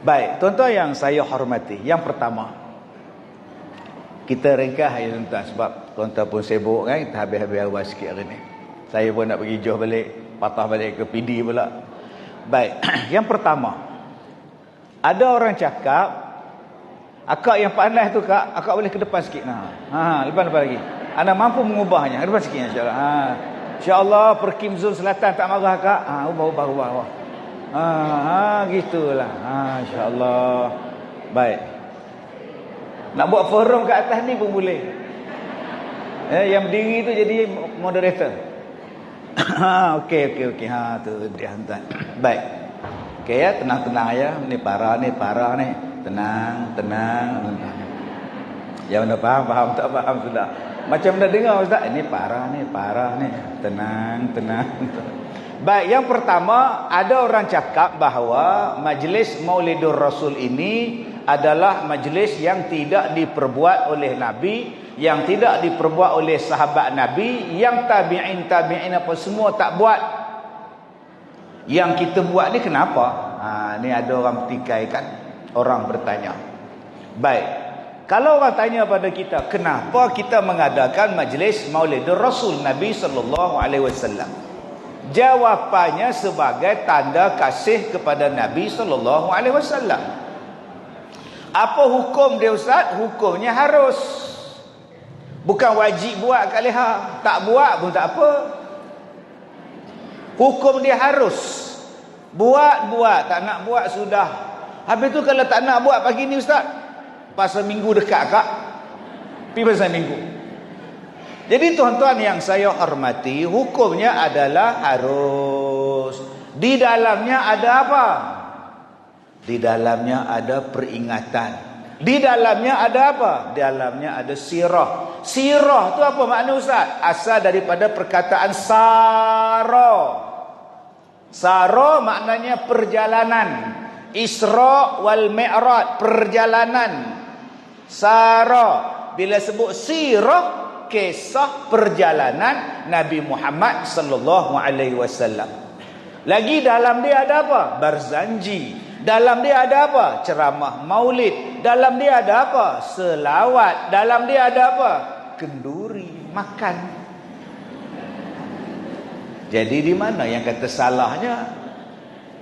Baik, tuan-tuan yang saya hormati, yang pertama, kita ringkas ya tuan-tuan, sebab tuan-tuan pun sibuk kan, kita habis-habis awal sikit hari ni. Saya pun nak pergi jauh balik, patah balik ke PD pula. Baik, yang pertama, ada orang cakap, akak yang panas tu kak, akak boleh ke depan sikit. Depan lagi. Anda mampu mengubahnya, ke depan sikit insya-Allah. InsyaAllah Perkim Zul Selatan tak marah kak. Ubah. Gitulah. InsyaAllah. Baik. Nak buat forum kat atas ni pun boleh. Yang berdiri tu jadi moderator. Okey. Tu dia hantar. Baik. Okey ya, tenang-tenang ya. Ni parah ni. Tenang. Yang mana faham tak faham sudah. Macam dah dengar ustaz, ini parah ni. Tenang. Baik, yang pertama, ada orang cakap bahawa majlis Maulidur Rasul ini adalah majlis yang tidak diperbuat oleh Nabi, yang tidak diperbuat oleh sahabat Nabi, yang tabi'in apa semua tak buat. Yang kita buat ni kenapa? Ni ada orang petikaikan, orang bertanya. Baik, kalau orang tanya pada kita, kenapa kita mengadakan majlis Maulidur Rasul Nabi SAW? Jawapannya sebagai tanda kasih kepada Nabi SAW. Apa hukum dia ustaz? Hukumnya harus. Bukan wajib buat kat leha. Tak buat pun tak apa. Hukum dia harus. Buat. Tak nak buat sudah. Habis tu kalau tak nak buat pagi ni ustaz, pasal minggu dekat kak, pergi pasal minggu. Jadi tuan-tuan yang saya hormati, hukumnya adalah harus. Di dalamnya ada apa? Di dalamnya ada peringatan. Di dalamnya ada apa? Di dalamnya ada sirah. Sirah tu apa makna ustaz? Asal daripada perkataan sara. Sara maknanya perjalanan. Isra wal Mi'raj, perjalanan. Sara. Bila sebut sirah, kisah perjalanan Nabi Muhammad sallallahu alaihi wasallam. Lagi dalam dia ada apa? Berzanji. Dalam dia ada apa? Ceramah maulid. Dalam dia ada apa? Selawat. Dalam dia ada apa? Kenduri, makan. Jadi di mana yang kata salahnya?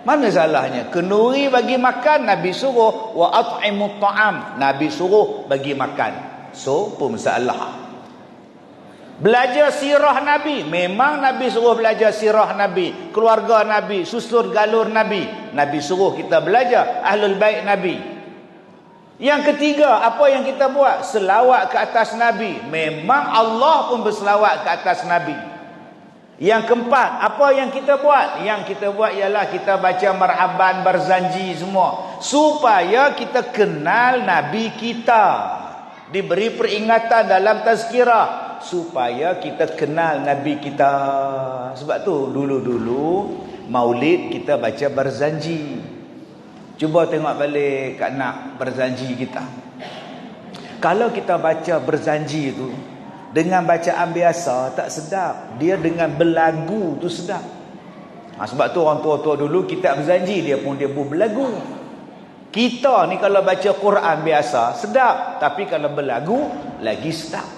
Mana salahnya? Kenduri bagi makan, Nabi suruh wa at'imut ta'am. Nabi suruh bagi makan. So, pun masalah. Belajar sirah Nabi. Memang Nabi suruh belajar sirah Nabi. Keluarga Nabi. Susur galur Nabi. Nabi suruh kita belajar Ahlul Bait Nabi. Yang ketiga, apa yang kita buat? Selawat ke atas Nabi. Memang Allah pun berselawat ke atas Nabi. Yang keempat, apa yang kita buat? Yang kita buat ialah kita baca marhaban, berzanji semua. Supaya kita kenal Nabi kita. Diberi peringatan dalam tazkirah. Supaya kita kenal Nabi kita. Sebab tu dulu-dulu maulid kita baca berzanji. Cuba tengok balik kat nak berzanji kita. Kalau kita baca berzanji tu dengan bacaan biasa tak sedap. Dia dengan berlagu tu sedap. Sebab tu orang tua-tua dulu kitab berzanji dia pun berlagu. Kita ni kalau baca Quran biasa sedap, tapi kalau berlagu lagi sedap.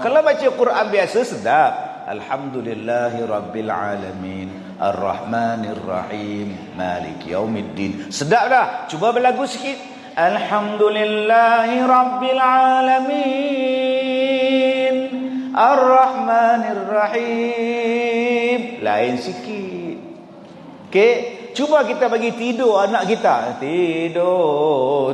Kalau baca Quran biasa sedap. Alhamdulillahi Rabbil Alamin, Ar-Rahmanir Rahim, Malik Yaumiddin. Sedap dah. Cuba berlagu sikit. Alhamdulillahi Rabbil Alamin, Ar-Rahmanir Rahim. Lain sikit. Okey. Cuba kita bagi tidur anak kita. Tidur.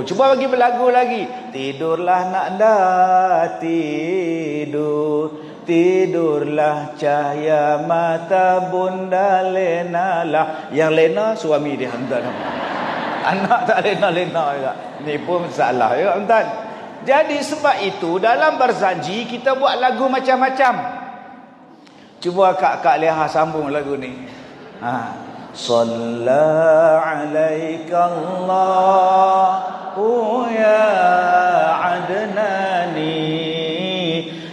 Cuba bagi berlagu lagi. Tidurlah nak dah, tidur. Tidurlah cahaya mata bunda Lena lah. Yang Lena suami dia hantar. Anak tak Lena juga. Ni pun salah juga hantar. Jadi sebab itu dalam berzanji kita buat lagu macam-macam. Cuba Kak Leha sambung lagu ni. Salla alaika Allahu ya Adnani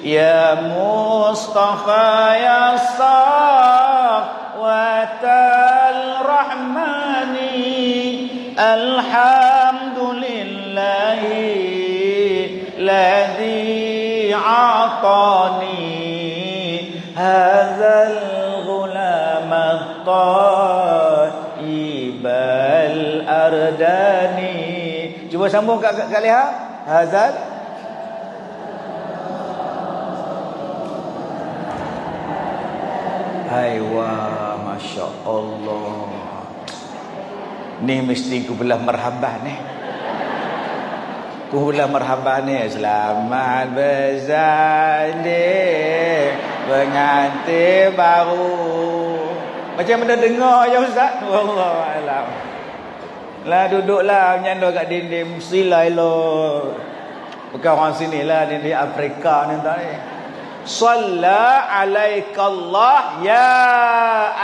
ya Mustafa ya Safwatal Rahmani alhamdulillahi ladzi a'tani hadzal ghulama taibal ardani. Cuba sambung Kak Leha. Hadzal Haiwa, Masya Allah. Ni mesti ku belah marhabah ni. Ku belah marhabah ni. Selamat berzalih pengantin baru. Macam mana dengar je Ustaz? Wallahualam. Lah duduklah menyandar kat dinding. Mestilah elok. Bukan orang sini lah, dinding Afrika ni tadi. Salla alaikallah ya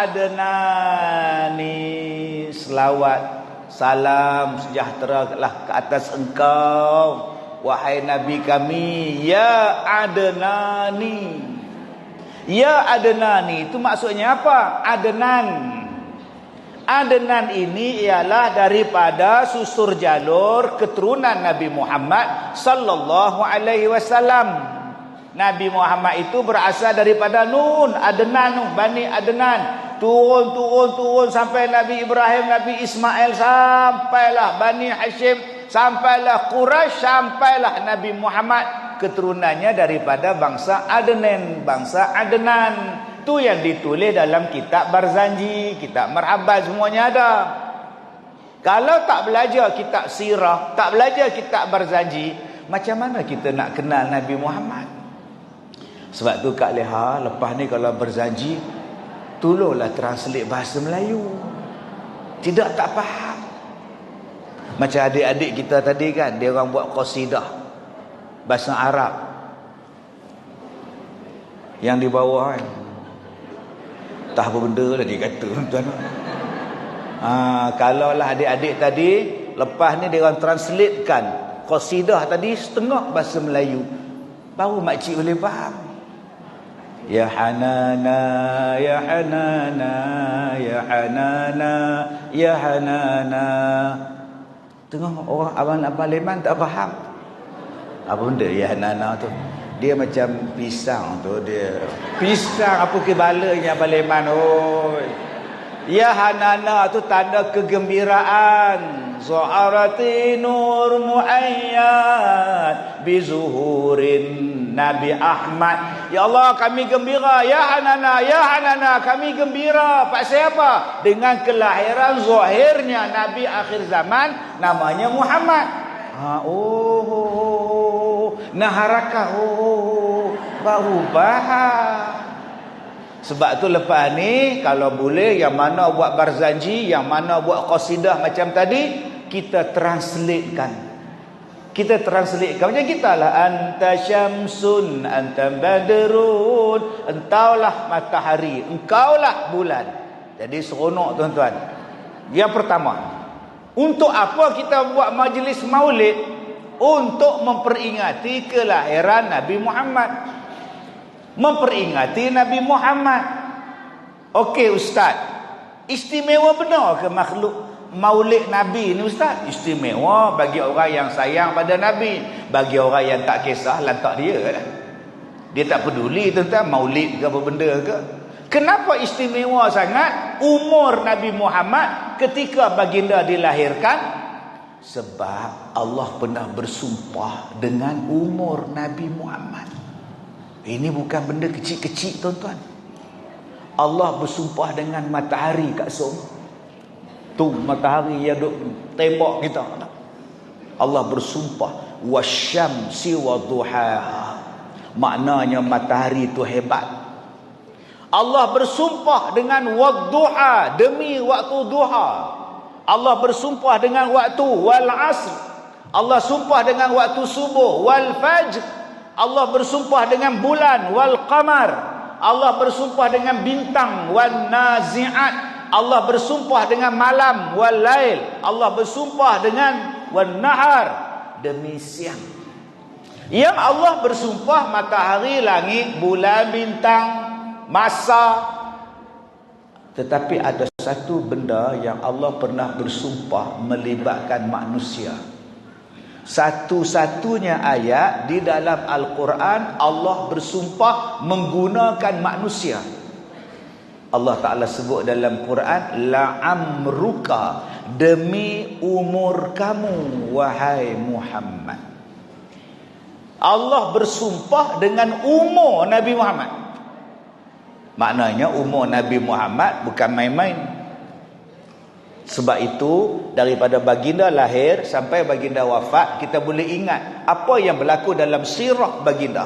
adnani. Selawat, salam, sejahtera ke atas engkau, wahai Nabi kami, ya adnani. Ya adnani itu maksudnya apa? Adnan. Adnan ini ialah daripada susur jalur keturunan Nabi Muhammad sallallahu alaihi wasallam. Nabi Muhammad itu berasal daripada Nun, Adnan, Bani Adnan. Turun sampai Nabi Ibrahim, Nabi Ismail, sampailah Bani Hashim, sampailah Quraisy, sampailah Nabi Muhammad. Keturunannya daripada bangsa Adnan, bangsa Adnan. Itu yang ditulis dalam kitab Barzanji, kitab Marhaban, semuanya ada. Kalau tak belajar kitab sirah, tak belajar kitab Barzanji, macam mana kita nak kenal Nabi Muhammad? Sebab tu Kak Leha, lepas ni kalau berzanji, tolonglah translate bahasa Melayu. Tidak tak faham. Macam adik-adik kita tadi kan, dia orang buat qasidah bahasa Arab. Yang di bawah kan, tak apa benda lah dia kata. Kalau lah adik-adik tadi, lepas ni dia orang translatekan qasidah tadi setengah bahasa Melayu, baru makcik boleh faham. Ya Hanana, Ya Hanana, Ya Hanana, Ya Hanana. Tengok orang abang-abang Leman tak faham. Apa benda Ya Hanana tu? Dia macam pisang tu dia. Pisang apa kebalanya abang Leman? Oi. Ya Hanana tu tanda kegembiraan. Zu'arati nur muayyad bizuhurin Nabi Ahmad. Ya Allah, kami gembira. Ya Hanana, Ya Hanana, kami gembira. Pasal apa? Dengan kelahiran zahirnya Nabi akhir zaman, namanya Muhammad. Nah harakah. Baru faham. Sebab tu lepas ni, kalau boleh, yang mana buat barzanji, yang mana buat qasidah macam tadi, kita translatekan. Kita translatekan macam kita lah. Anta syamsun, anta badrun. Entaulah matahari, engkaulah bulan. Jadi seronok tuan-tuan. Yang pertama, untuk apa kita buat majlis maulid? Untuk memperingati kelahiran Nabi Muhammad, memperingati Nabi Muhammad. Okey Ustaz, istimewa benar ke makhluk maulid Nabi ni Ustaz? Istimewa bagi orang yang sayang pada Nabi. Bagi orang yang tak kisah, lantak dia kan. Dia tak peduli tentang maulid ke apa benda ke. Kenapa istimewa sangat umur Nabi Muhammad ketika baginda dilahirkan? Sebab Allah pernah bersumpah dengan umur Nabi Muhammad. Ini bukan benda kecil-kecil tuan-tuan. Allah bersumpah dengan matahari kat sana. Tu matahari yang duk tembak kita. Allah bersumpah wasyamsi wadduhaha. Maknanya matahari tu hebat. Allah bersumpah dengan wadduha, demi waktu duha. Allah bersumpah dengan waktu wal asr. Allah sumpah dengan waktu subuh wal fajr. Allah bersumpah dengan bulan wal qamar. Allah bersumpah dengan bintang wan nazi'at. Allah bersumpah dengan malam wal lail. Allah bersumpah dengan wan nahar, demi siang. Yang Allah bersumpah matahari, langit, bulan, bintang, masa. Tetapi ada satu benda yang Allah pernah bersumpah melibatkan manusia. Satu-satunya ayat di dalam Al-Quran Allah bersumpah menggunakan manusia. Allah Ta'ala sebut dalam Quran, la'amruka, demi umur kamu wahai Muhammad. Allah bersumpah dengan umur Nabi Muhammad. Maknanya umur Nabi Muhammad bukan main-main. Sebab itu daripada baginda lahir sampai baginda wafat, kita boleh ingat apa yang berlaku dalam sirah baginda.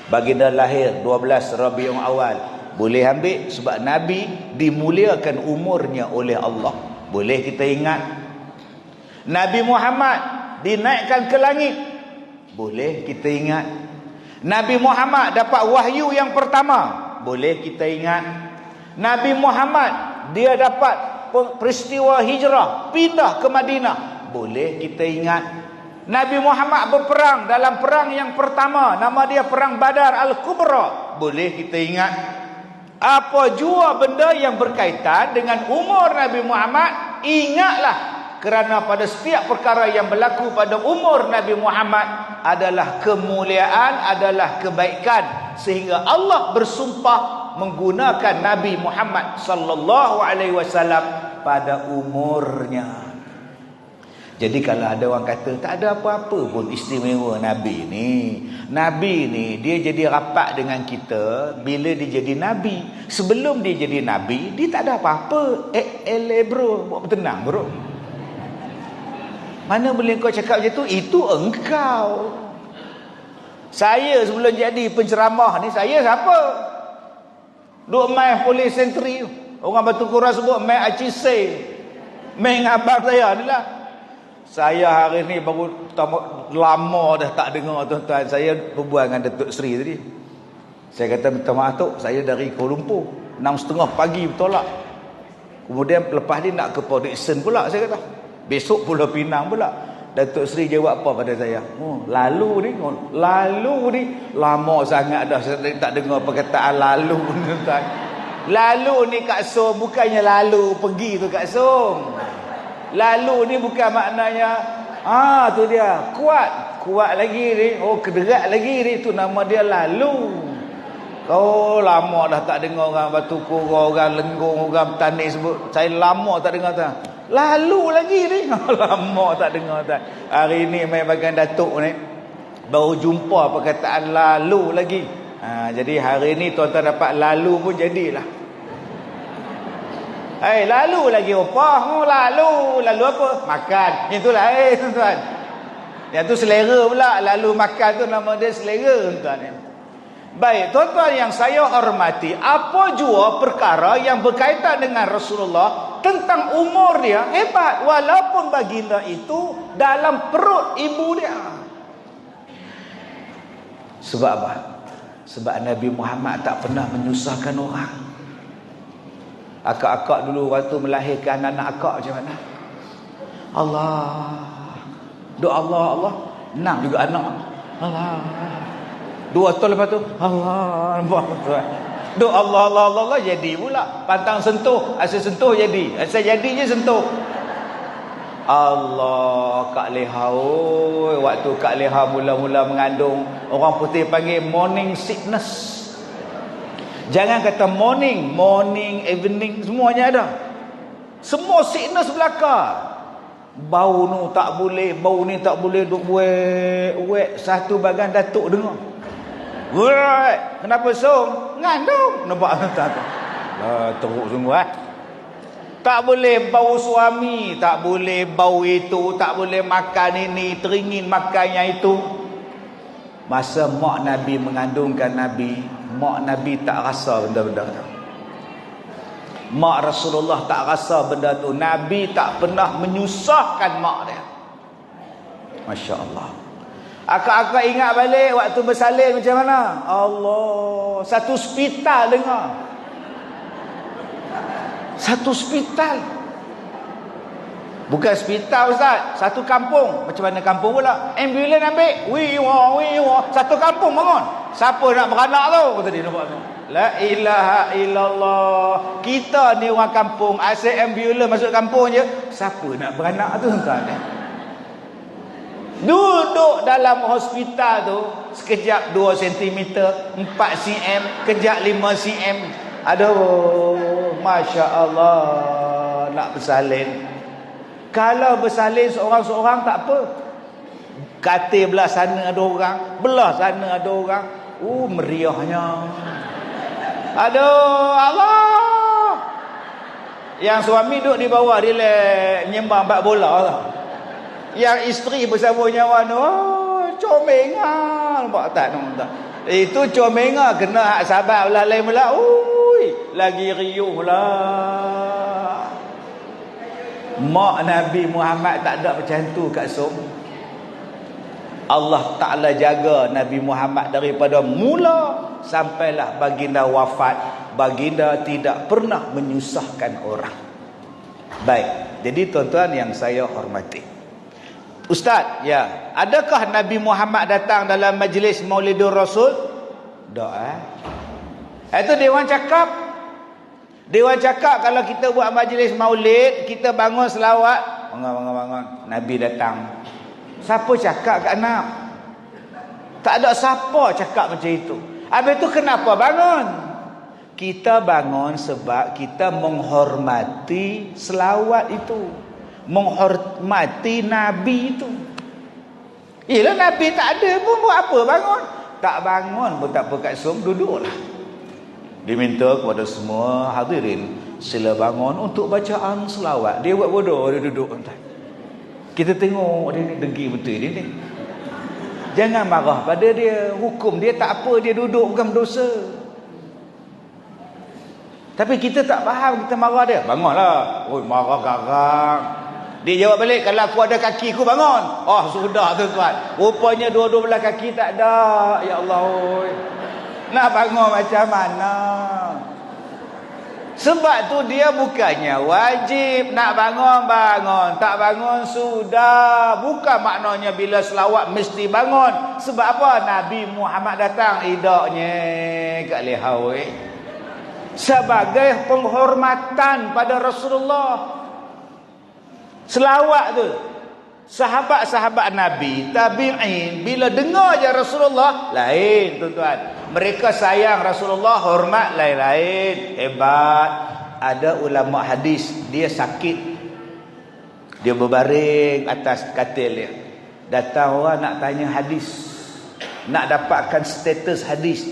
Baginda lahir 12 Rabiul Awal, boleh ambil sebab Nabi dimuliakan umurnya oleh Allah. Boleh kita ingat. Nabi Muhammad dinaikkan ke langit, boleh kita ingat. Nabi Muhammad dapat wahyu yang pertama, boleh kita ingat. Nabi Muhammad dia dapat peristiwa hijrah, pindah ke Madinah, boleh kita ingat. Nabi Muhammad berperang dalam perang yang pertama, nama dia perang Badar Al-Kubra, boleh kita ingat. Apa jua benda yang berkaitan dengan umur Nabi Muhammad, ingatlah. Kerana pada setiap perkara yang berlaku pada umur Nabi Muhammad adalah kemuliaan, adalah kebaikan, sehingga Allah bersumpah menggunakan Nabi Muhammad sallallahu alaihi wasallam pada umurnya. Jadi kalau ada orang kata tak ada apa-apa pun istimewa Nabi ni. Nabi ni dia jadi rapat dengan kita bila dia jadi Nabi. Sebelum dia jadi Nabi, dia tak ada apa-apa. Bro, buat tenang bro. Mana boleh kau cakap macam tu? Itu engkau. Saya sebelum jadi penceramah ni, saya siapa? Duk main polis sentri. Orang Batu Kurau sebut main acise. Main abang saya ni lah. Saya hari ni baru lama dah tak dengar tuan-tuan. Saya berbual dengan Datuk Seri tadi. Saya kata minta maaf Tok, saya dari Kuala Lumpur 6.30 pagi bertolak. Kemudian lepas ni nak ke Port Dickson pula, saya kata. Besok Pulau Pinang pula. Datuk Seri jawab apa pada saya? Lalu ni lama sangat dah saya tak dengar perkataan lalu ni tuan. Lalu ni Kak Som bukannya lalu pergi tu Kak Som. Lalu ni bukan maknanya tu dia kuat lagi ni, kederat lagi ni, tu nama dia lalu. Lama dah tak dengar orang Batu Kurau, orang Lenggong, orang Petani sebut. Saya lama tak dengar tu. Lalu lagi ni. Lama tak dengar tu. Hari ni main bagian Datuk ni baru jumpa perkataan lalu lagi. Jadi hari ni tuan-tuan dapat lalu pun jadilah. Lalu lagi apa? Lalu apa? Makan. Itulah tuan-tuan. Yang tu selera pula. Lalu makan tu nama dia selera tuan-tuan. Baik, tuan-tuan yang saya hormati, apa jua perkara yang berkaitan dengan Rasulullah tentang umur dia hebat, walaupun baginda itu dalam perut ibu dia. Sebab apa? Sebab Nabi Muhammad tak pernah menyusahkan orang. Akak-akak dulu waktu melahirkan anak akak macam mana? Allah. Doa Allah. Enam juga anak. Allah. 2 tahun lepas tu Allah. Doa Allah jadi pula. Pantang sentuh, asal sentuh jadi. Asal jadi je sentuh. Allah, Kak Leha. Waktu Kak Leha mula-mula mengandung, orang putih panggil morning sickness. Jangan kata morning, evening, semuanya ada. Semua sickness belaka. Bau ni tak boleh duk buat satu bagian Datuk dengar. Woi, kenapa Som? Ngandung. Nampak tak? Teruk semua. Tak boleh bau suami, tak boleh bau itu, tak boleh makan ini, teringin makan yang itu. Masa mak Nabi mengandungkan Nabi, mak Nabi tak rasa benda-benda tu. Mak Rasulullah tak rasa benda tu. Nabi tak pernah menyusahkan mak dia. Masya Allah. Akak-akak ingat balik waktu bersalin macam mana? Allah, satu hospital dengar. Satu hospital. Bukan hospital Ustaz, satu kampung. Macam mana kampung pula? Ambulans ambil. Wih wah. Satu kampung bangun. Siapa nak beranak tu? Kata dia nampak tu. La ilaha illallah. Kita ni orang kampung, asyik ambulans masuk kampung je, siapa nak beranak tu tuan? Duduk dalam hospital tu sekejap 2 cm, 4 cm, kejap 5 cm. Aduh, Masya Allah, nak bersalin. Kalau bersalin seorang-seorang tak apa. Katil belah sana ada orang, belah sana ada orang. Meriahnya. Aduh, Allah. Yang suami duduk di bawah, dia menyembah bat bola lah. Yang isteri bersama nyawa tu, comengan. Nampak tak? Itu comengan. Kena hak sahabat belah lain pula. Lagi riuh lah. Mak Nabi Muhammad tak ada macam tu kat Som. Allah Ta'ala jaga Nabi Muhammad daripada mula sampailah baginda wafat. Baginda tidak pernah menyusahkan orang. Baik, jadi tuan-tuan yang saya hormati, Ustaz, ya, adakah Nabi Muhammad datang dalam majlis Maulidur Rasul? Tak. Itu Dewan cakap. Dewan cakap kalau kita buat majlis maulid, kita bangun selawat, bangun. Nabi datang. Siapa cakap kat anak? Tak ada siapa cakap macam itu. Habis itu kenapa bangun? Kita bangun sebab kita menghormati selawat itu. Menghormati Nabi itu. Yelah, Nabi tak ada pun buat apa bangun? Tak bangun pun tak apa kat Som, duduklah. Diminta kepada semua hadirin, sila bangun untuk bacaan selawat. Dia buat bodoh, dia duduk. Kita tengok dia ni dengki betul dia ni. Jangan marah pada dia, hukum dia tak apa, dia duduk bukan berdosa. Tapi kita tak faham, kita marah dia. Bangunlah. Marah garang. Dia jawab balik, kalau aku ada kaki aku bangun. Oh, sudah tuan-tuan. Rupanya dua-dua belah kaki tak ada. Ya Allah. Nak bangun macam mana? Sebab tu dia bukannya wajib nak bangun. Tak bangun sudah. Bukan maknanya bila selawat mesti bangun. Sebab apa? Nabi Muhammad datang idaknya kat lehau. Sebagai penghormatan pada Rasulullah. Selawat tu, sahabat-sahabat Nabi, tabi'in, bila dengar je Rasulullah, lain tuan-tuan. Mereka sayang Rasulullah, hormat lain-lain. Hebat. Ada ulama hadis, dia sakit, dia berbaring atas katil dia. Datang orang nak tanya hadis, nak dapatkan status hadis.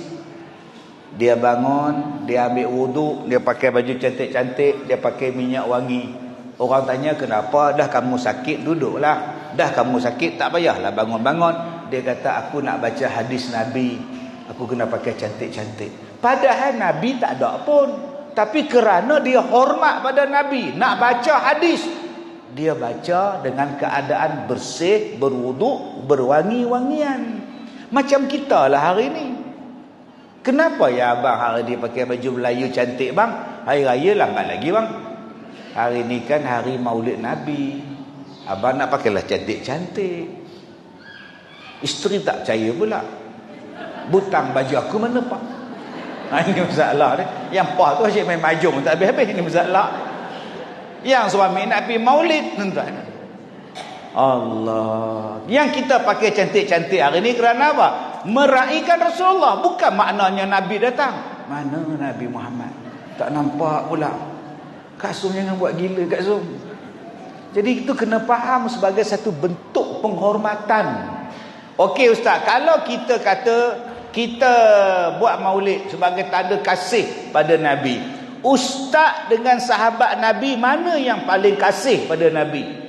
Dia bangun, dia ambil wuduk, dia pakai baju cantik-cantik, dia pakai minyak wangi. Orang tanya, kenapa? Dah kamu sakit, duduklah. Dah kamu sakit, tak payahlah bangun-bangun. Dia kata, aku nak baca hadis Nabi, aku kena pakai cantik-cantik. Padahal Nabi tak ada pun. Tapi kerana dia hormat pada Nabi, nak baca hadis, dia baca dengan keadaan bersih, berwuduk, berwangi-wangian. Macam kita lah hari ni. Kenapa ya abang hari ni pakai baju Melayu cantik bang? Hari raya lambat lagi bang. Hari ni kan hari maulid Nabi. Abang nak pakailah cantik-cantik. Isteri tak percaya pula. Butang baju aku mana pak? Ini masalah dia. Yang pak tu asyik main majung tak habis-habis. Ini masalah. Yang suami nak pergi maulid, tuan-tuan. Allah. Yang kita pakai cantik-cantik hari ni kerana apa? Meraihkan Rasulullah. Bukan maknanya Nabi datang. Mana Nabi Muhammad? Tak nampak pula. Kak Som jangan buat gila Kak Som. Jadi itu kena faham sebagai satu bentuk penghormatan. Okey Ustaz, kalau kita kata kita buat maulid sebagai tanda kasih pada Nabi, Ustaz dengan sahabat Nabi mana yang paling kasih pada Nabi?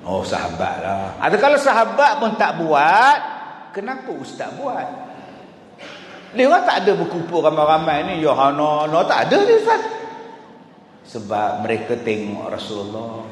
Oh, sahabat lah. Atau kalau sahabat pun tak buat, kenapa Ustaz buat? Dia orang tak ada berkumpul ramai-ramai ni. Ya no, tak ada ni Ustaz. Sebab mereka tengok Rasulullah.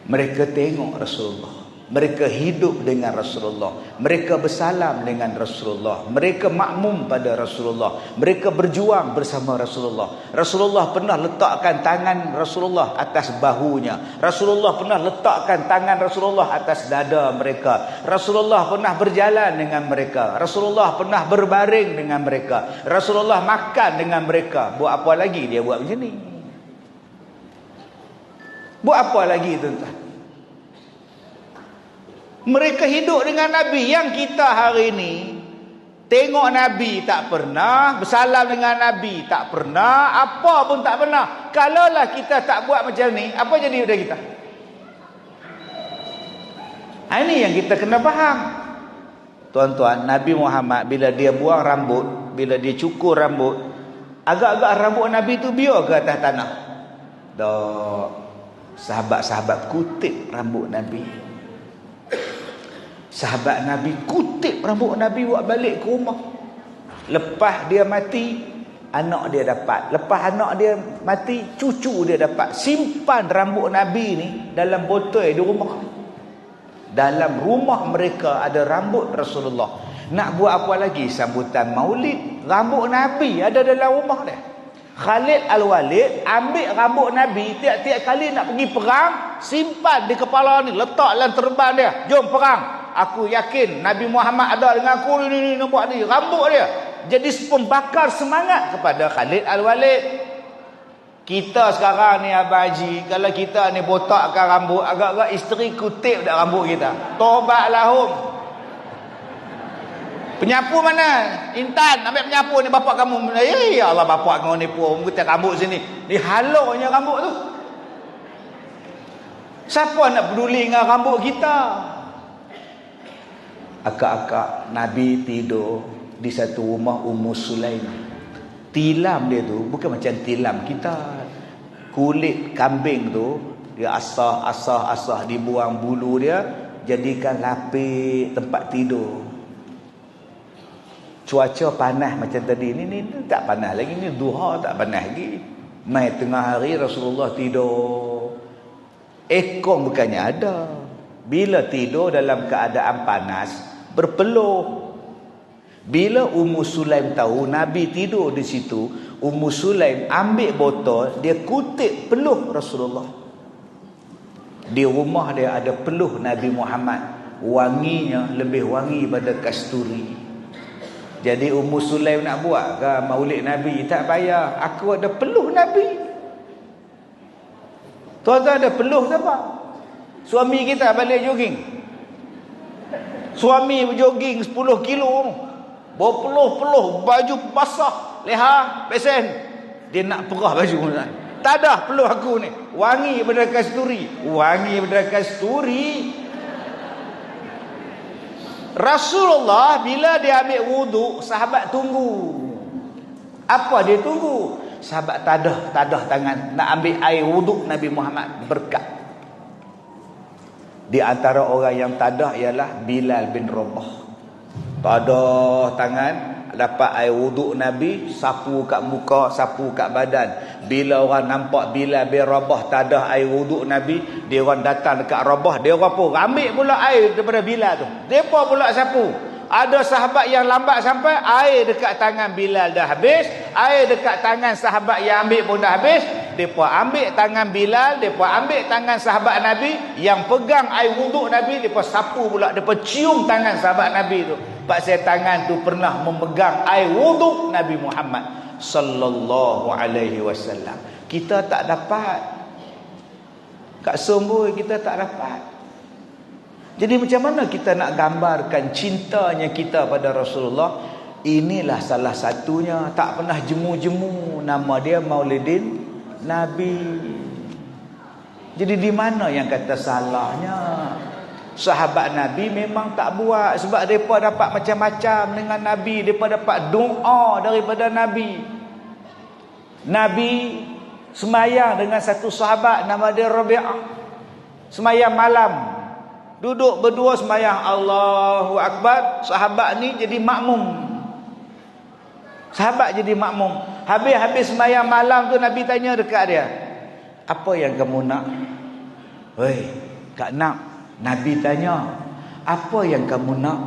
Mereka tengok Rasulullah. Mereka hidup dengan Rasulullah. Mereka bersalam dengan Rasulullah. Mereka makmum pada Rasulullah. Mereka berjuang bersama Rasulullah. Rasulullah pernah letakkan tangan Rasulullah atas bahunya. Rasulullah pernah letakkan tangan Rasulullah atas dada mereka. Rasulullah pernah berjalan dengan mereka. Rasulullah pernah berbaring dengan mereka. Rasulullah makan dengan mereka. Buat apa lagi dia buat macam ni? Buat apa lagi tuan-tuan? Mereka hidup dengan Nabi. Yang kita hari ini tengok Nabi tak pernah, bersalam dengan Nabi tak pernah, apa pun tak pernah. Kalaulah kita tak buat macam ni, apa jadi pada kita? Ini yang kita kena faham. Tuan-tuan, Nabi Muhammad bila dia buang rambut, bila dia cukur rambut, agak-agak rambut Nabi tu biar ke atas tanah? Tak. Sahabat-sahabat kutip rambut Nabi. Sahabat Nabi kutip rambut Nabi buat balik ke rumah. Lepas dia mati, anak dia dapat. Lepas anak dia mati, cucu dia dapat. Simpan rambut Nabi ni dalam botol di rumah. Dalam rumah mereka ada rambut Rasulullah. Nak buat apa lagi sambutan maulid? Rambut Nabi ada dalam rumah dia. Khalid Al-Walid ambil rambut Nabi, tiap-tiap kali nak pergi perang, simpan di kepala ni, letak dalam terban dia. Jom perang. Aku yakin Nabi Muhammad ada dengan aku ni buat ni. Rambut dia jadi pembakar semangat kepada Khalid Al-Walid. Kita sekarang ni Abang Haji, kalau kita ni botakkan rambut, agak-agak isteri kutip dak rambut kita. Tobatlah hum. Penyapu mana? Intan, ambil penyapu ni bapak kamu. Ya Allah, bapak kamu ni pun kita rambut sini. Dihalaunya rambut tu. Siapa nak peduli dengan rambut kita? Akak-akak Nabi tidur di satu rumah Ummu Sulaim. Tilam dia tu bukan macam tilam kita. Kulit kambing tu dia asah dibuang bulu dia, jadikan lapik tempat tidur. Cuaca panas macam tadi ni tak panas lagi, ni duha tak panas lagi. Mai tengah hari Rasulullah tidur. Ekong bukannya ada. Bila tidur dalam keadaan panas, berpeluh. Bila Ummu Sulaim tahu Nabi tidur di situ, Ummu Sulaim ambil botol, dia kutip peluh Rasulullah. Di rumah dia ada peluh Nabi Muhammad. Wanginya lebih wangi pada kasturi. Jadi Ummu Sulaim nak buat ke maulid Nabi? Tak payah. Aku ada peluh Nabi. Tuan-tuan ada peluh siapa? Suami kita balik jogging. Suami berjogging 10 kilo. Berpeluh-peluh, baju basah, leher, pesen. Dia nak perah baju. Tak ada peluh aku ni. Wangi pada kasturi. Wangi pada kasturi. Rasulullah bila dia ambil wuduk, sahabat tunggu. Apa dia tunggu? Sahabat tadah tangan nak ambil air wuduk Nabi Muhammad berkat. Di antara orang yang tadah ialah Bilal bin Rabah. Tadah tangan, dapat air wuduk Nabi, sapu kat muka, sapu kat badan. Bila orang nampak Bilal bin Rabah tadah air wuduk Nabi, dia orang datang dekat Rabah, dia orang pun ambil pula air daripada Bilal tu. Depa pula sapu. Ada sahabat yang lambat sampai, air dekat tangan Bilal dah habis, air dekat tangan sahabat yang ambil pun dah habis. Depa ambil tangan Bilal, depa ambil tangan sahabat Nabi yang pegang air wuduk Nabi, depa sapu pula, depa cium tangan sahabat Nabi tu. Pasal tangan tu pernah memegang air wuduk Nabi Muhammad sallallahu alaihi wasallam. Kita tak dapat. Kat Somboi kita tak dapat. Jadi macam mana kita nak gambarkan cintanya kita pada Rasulullah? Inilah salah satunya. Tak pernah jemu-jemu. Nama dia Maulidin Nabi. Jadi di mana yang kata salahnya? Sahabat Nabi memang tak buat, sebab mereka dapat macam-macam dengan Nabi. Mereka dapat doa daripada Nabi. Nabi semayang dengan satu sahabat nama dia Rabi'ah. Semayang malam, duduk berdua semayang, Allahu Akbar. Sahabat ni jadi makmum. Sahabat jadi makmum. Habis semayang malam tu Nabi tanya dekat dia, apa yang kamu nak? Hei, Kak nak, Nabi tanya, apa yang kamu nak?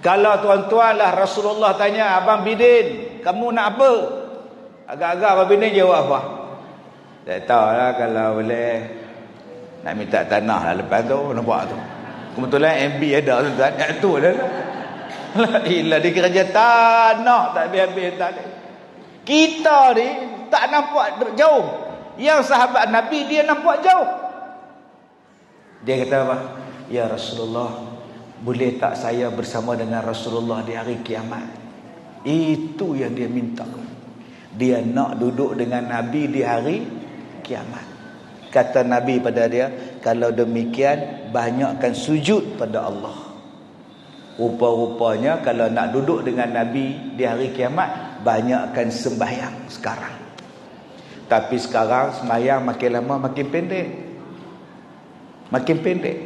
Kalau tuan-tuan lah Rasulullah tanya, Abang Bidin, kamu nak apa? Agak-agak Abang Bidin jawab apa? Tak tahu lah, kalau boleh nak minta tanah lah lepas tu, nampak tu. Kebetulan MB ada tuan-tuan, yang tu dah. Ilah dia kerja tanah, tak habis-habis tak. Kita ni tak nampak jauh. Yang sahabat Nabi dia nampak jauh. Dia kata apa? Ya Rasulullah, boleh tak saya bersama dengan Rasulullah di hari kiamat? Itu yang dia minta. Dia nak duduk dengan Nabi di hari kiamat. Kata Nabi pada dia, kalau demikian banyakkan sujud pada Allah. Rupa-rupanya kalau nak duduk dengan Nabi di hari kiamat, banyakkan sembahyang sekarang. Tapi sekarang sembahyang makin lama makin pendek. Makin pendek.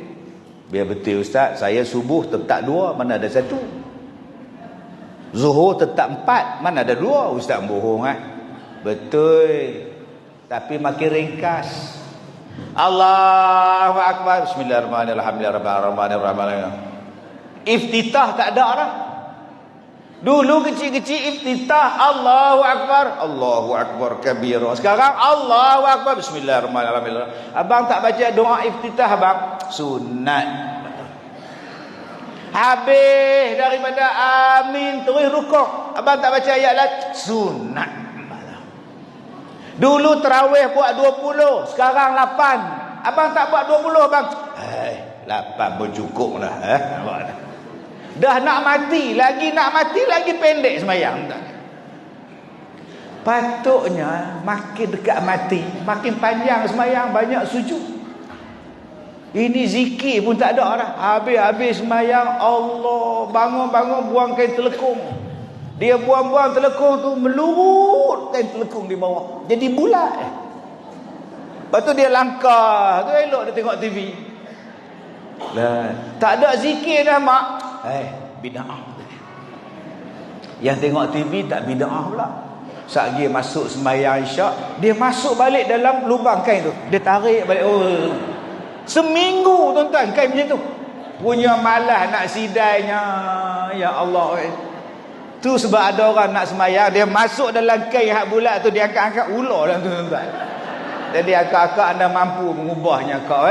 Biar betul Ustaz, saya subuh tetap 2, mana ada 1. Zuhur tetap 4, mana ada 2. Ustaz bohong Betul. Tapi makin ringkas. Allahu Akbar. Bismillahirrahmanirrahim. Iftitah tak ada dah. Dulu kecil-kecil iftitah Allahu Akbar, Allahu Akbar kabira. Sekarang Allahu Akbar, bismillahirrahmanirrahim. Abang tak baca doa iftitah abang? Sunat. Habis daripada amin terus rukuk, abang tak baca ayat lain? Sunat. Dulu tarawih buat 20, sekarang 8. Abang tak buat 20 abang? 8 pun cukup dah. Dah nak mati lagi pendek sembahyang. Patutnya makin dekat mati, makin panjang sembahyang, banyak sujud. Ini zikir pun tak ada dah. Habis-habis sembahyang, Allah, bangun-bangun buang kain telekung. Dia buang-buang telekung tu, melurut kain telekung di bawah, jadi bulat. Lepas tu dia langkah tu, elok dia tengok TV. Tak ada zikir dah mak. Bid'ah. Yang tengok TV tak bid'ah pula. Saat dia masuk sembahyang isyak, dia masuk balik dalam lubang kain tu, dia tarik balik. Seminggu tuan-tuan kain macam tu. Punya malas nak sidainya. Ya Allah. Tu sebab ada orang nak sembahyang, dia masuk dalam kain hak bulat tu, dia angkat-angkat ular dalam tu tuan-tuan. Jadi akak-akak anda mampu mengubahnya kau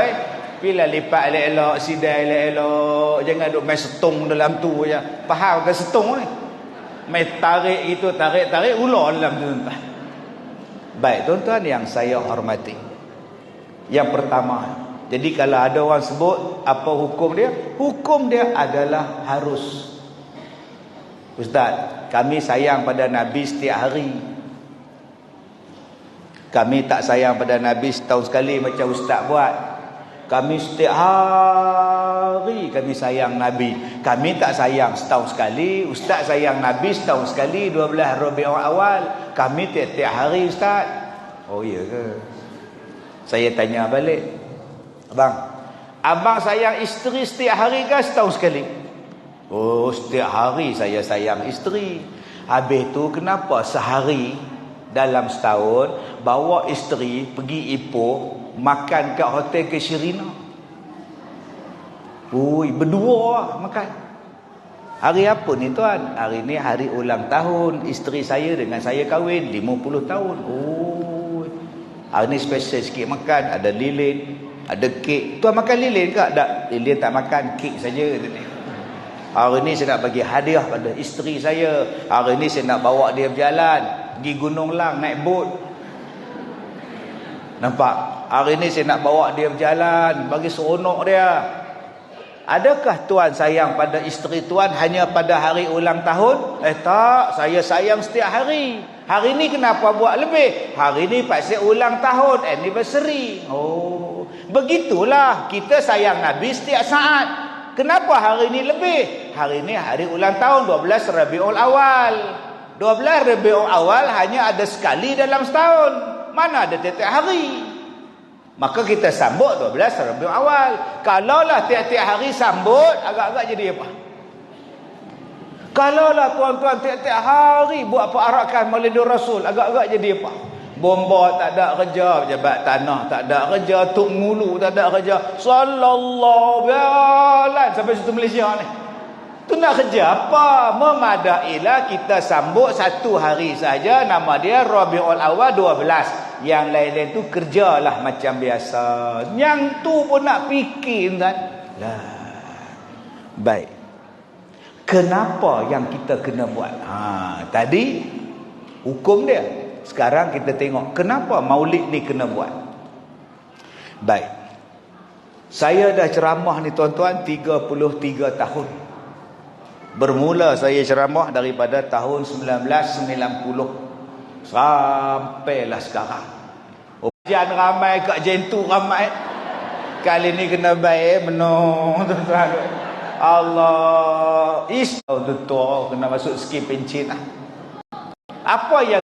Bila lipat elok-elok, sidai elok-elok, jangan duk main setong dalam tu je. Faham ke setong ni? Main tarik itu, tarik-tarik ular dalam tu tuan-tuan. Baik tuan-tuan yang saya hormati. Yang pertama, jadi kalau ada orang sebut apa hukum dia? Hukum dia adalah harus. Ustaz, kami sayang pada Nabi setiap hari. Kami tak sayang pada Nabi setahun sekali macam Ustaz buat. Kami setiap hari kami sayang Nabi. Kami tak sayang setahun sekali. Ustaz sayang Nabi setahun sekali, 12 Rabiul Awal. Kami tiap-tiap hari Ustaz. Oh iya ke? Saya tanya balik. Abang sayang isteri setiap hari ke setahun sekali? Oh, setiap hari saya sayang isteri. Habis tu kenapa sehari dalam setahun bawa isteri pergi Ipoh makan kat hotel ke Sherina? Berdua makan. Hari apa ni tuan? Hari ni hari ulang tahun isteri saya dengan saya kahwin 50 tahun. Hari ni special sikit makan. Ada lilin, ada kek. Tuan makan lilin ke? Tak, lilin tak makan, kek saja. Hari ni saya nak bagi hadiah pada isteri saya. Hari ni saya nak bawa dia berjalan, pergi Gunung Lang naik bot. Nampak? Hari ni saya nak bawa dia berjalan, bagi seronok dia. Adakah tuan sayang pada isteri tuan hanya pada hari ulang tahun? Tak, saya sayang setiap hari. Hari ni kenapa buat lebih? Hari ni pasal ulang tahun, anniversary. Begitulah kita sayang Nabi setiap saat. Kenapa hari ni lebih? Hari ni hari ulang tahun 12 Rabiul Awal. 12 Rabiul Awal hanya ada sekali dalam setahun. Mana ada tiap-tiap hari? Maka kita sambut 12 Rabiul Awal. Kalaulah tiap-tiap hari sambut, agak-agak jadi apa? Kalaulah tuan-tuan tiap-tiap hari buat perarakan Maulidur Rasul, agak-agak jadi apa? Bomba tak ada kerja, pejabat tanah tak ada kerja, tok ngulu tak ada kerja. Sallallahu bialan sampai situ Malaysia ni. Tu nak kerja apa? Memadailah kita sambut satu hari saja, nama dia Rabiul Awal 12. Yang lain-lain tu kerjalah macam biasa. Yang tu pun nak fikir kan. Lah. Baik. Kenapa yang kita kena buat? Tadi hukum dia. Sekarang kita tengok kenapa maulid ni kena buat. Baik. Saya dah ceramah ni tuan-tuan 33 tahun. Bermula saya ceramah daripada tahun 1990 sampailah sekarang. Ujian ramai, kat jentu ramai. Kali ni kena baik menung tuan-tuan. Allah, betul kena masuk sikit pencin lah. Apa yang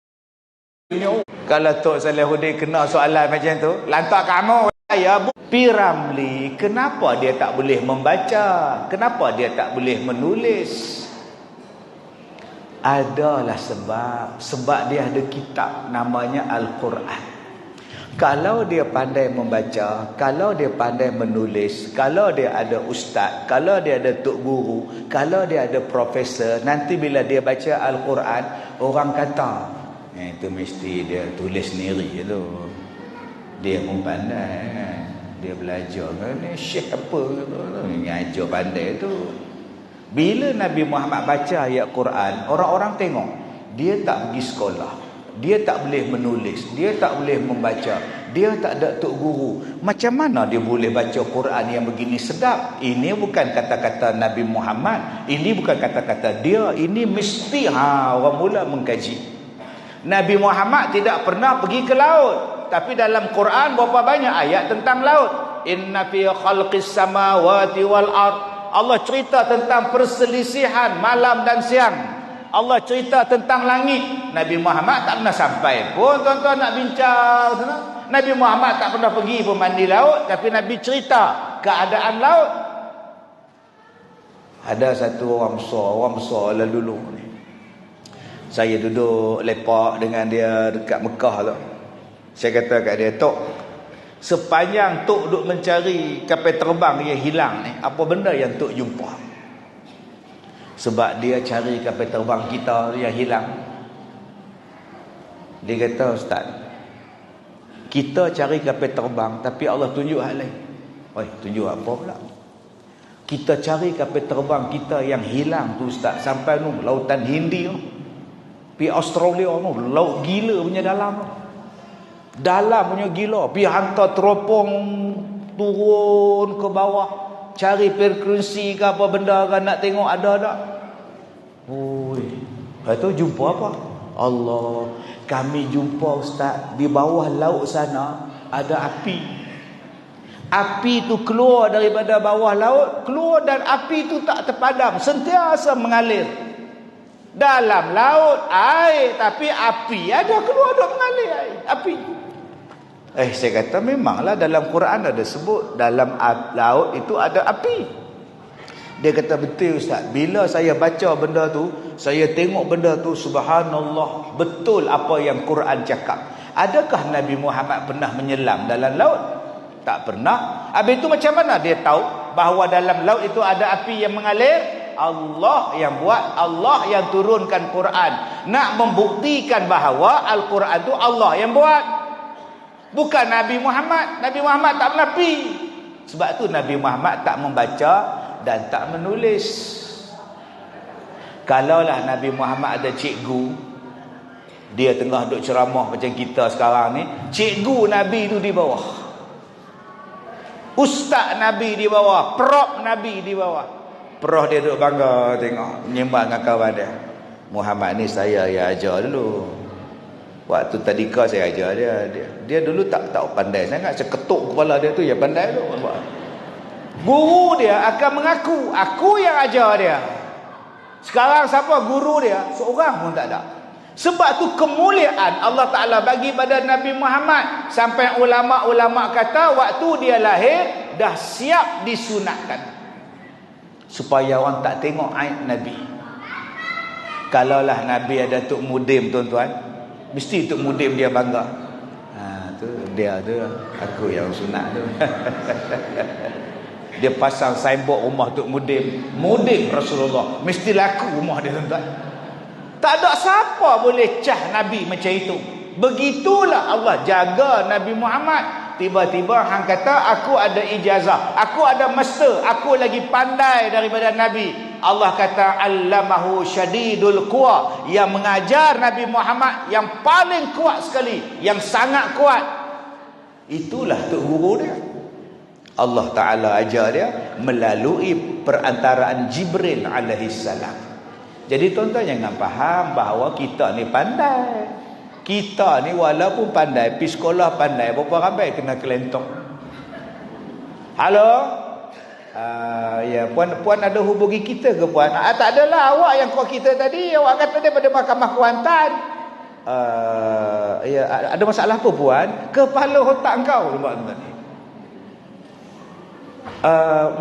kalau Tok Salahuddin kena soalan macam tu, lantak kamu saya Piramli, kenapa dia tak boleh membaca? Kenapa dia tak boleh menulis? Adalah sebab dia ada kitab namanya Al-Quran. Kalau dia pandai membaca, kalau dia pandai menulis, kalau dia ada ustaz, kalau dia ada tok guru, kalau dia ada profesor, nanti bila dia baca Al-Quran, orang kata itu mesti dia tulis sendiri tu. Dia pun pandai kan. Dia belajar kan. Ni syekh apa tu. Ngajar pandai tu. Bila Nabi Muhammad baca ayat Quran, orang-orang tengok. Dia tak pergi sekolah. Dia tak boleh menulis. Dia tak boleh membaca. Dia tak ada tok guru. Macam mana dia boleh baca Quran yang begini sedap? Ini bukan kata-kata Nabi Muhammad. Ini bukan kata-kata dia. Ini mesti orang mula mengkaji. Nabi Muhammad tidak pernah pergi ke laut. Tapi dalam Quran berapa banyak ayat tentang laut. Inna fi khalqis samawati wal ard. Allah cerita tentang perselisihan malam dan siang. Allah cerita tentang langit. Nabi Muhammad tak pernah sampai pun tuan-tuan nak bincang. Nabi Muhammad tak pernah pergi pun mandi laut. Tapi Nabi cerita keadaan laut. Ada satu orang besar lah dulu ni. Saya duduk lepak dengan dia dekat Mekah tu. Saya kata kat dia, Tok, sepanjang Tok duk mencari kapal terbang yang hilang ni, apa benda yang Tok jumpa? Sebab dia cari kapal terbang kita yang hilang. Dia kata, Ustaz, kita cari kapal terbang tapi Allah tunjuk hal lain. Oi, tunjuk apa pula? Kita cari kapal terbang kita yang hilang tu Ustaz, sampai nu lautan Hindi tu. Pi Australia tu, laut gila punya dalam tu. Dalam punya gila. Pi hantar teropong turun ke bawah, cari frekuensi ke apa benda kan, nak tengok ada tak. Oi, lepas tu jumpa apa? Allah, kami jumpa Ustaz, di bawah laut sana ada api. Api tu keluar daripada bawah laut, keluar, dan api tu tak terpadam, sentiasa mengalir. Dalam laut air, tapi api ada keluar, ada mengalir air, api. Saya kata memanglah dalam Quran ada sebut dalam laut itu ada api. Dia kata betul Ustaz. Bila saya baca benda tu, saya tengok benda tu, subhanallah, betul apa yang Quran cakap. Adakah Nabi Muhammad pernah menyelam dalam laut? Tak pernah. Habis itu macam mana dia tahu bahawa dalam laut itu ada api yang mengalir? Allah yang buat, Allah yang turunkan Quran. Nak membuktikan bahawa Al-Quran tu Allah yang buat, bukan Nabi Muhammad. Nabi Muhammad tak pernah pergi. Sebab tu Nabi Muhammad tak membaca dan tak menulis. Kalaulah Nabi Muhammad ada cikgu, dia tengah duk ceramah macam kita sekarang ni, cikgu Nabi tu di bawah, ustaz Nabi di bawah, prof Nabi di bawah. Prof dia duduk bangga tengok, menyembah dengan kawan dia. Muhammad ni saya yang ajar dulu. Waktu tadika saya ajar dia dulu tak pandai sangat. Saya ketuk kepala dia tu, yang pandai tu. Guru dia akan mengaku, aku yang ajar dia. Sekarang siapa guru dia? Seorang pun tak ada. Sebab tu kemuliaan Allah Ta'ala bagi pada Nabi Muhammad. Sampai ulama-ulama kata waktu dia lahir dah siap disunatkan, supaya orang tak tengok aib Nabi. Kalaulah Nabi ada Tok Mudim tuan-tuan, mesti Tok Mudim dia bangga. Dia tu, aku yang sunat tu. Dia pasang signboard rumah Tok Mudim Rasulullah. Mesti laku rumah dia, tuan-tuan. Tak ada siapa boleh cah Nabi macam itu. Begitulah Allah jaga Nabi Muhammad. Tiba-tiba hang kata aku ada ijazah, aku ada master, aku lagi pandai daripada Nabi. Allah kata allamahu syadidul quwa, yang mengajar Nabi Muhammad yang paling kuat sekali, yang sangat kuat. Itulah tok guru dia. Allah Ta'ala ajar dia melalui perantaraan Jibril alaihi salam. Jadi tuan-tuan jangan faham bahawa kita ni pandai. Kita ni walaupun pandai, pergi sekolah pandai, berapa ramai kena kelentong. Halo? Ya, puan ada hubungi kita ke puan? Tak adalah, awak yang call kita tadi. Awak kata daripada Mahkamah Kuantan. Ya, ada masalah apa puan? Kepala otak kau.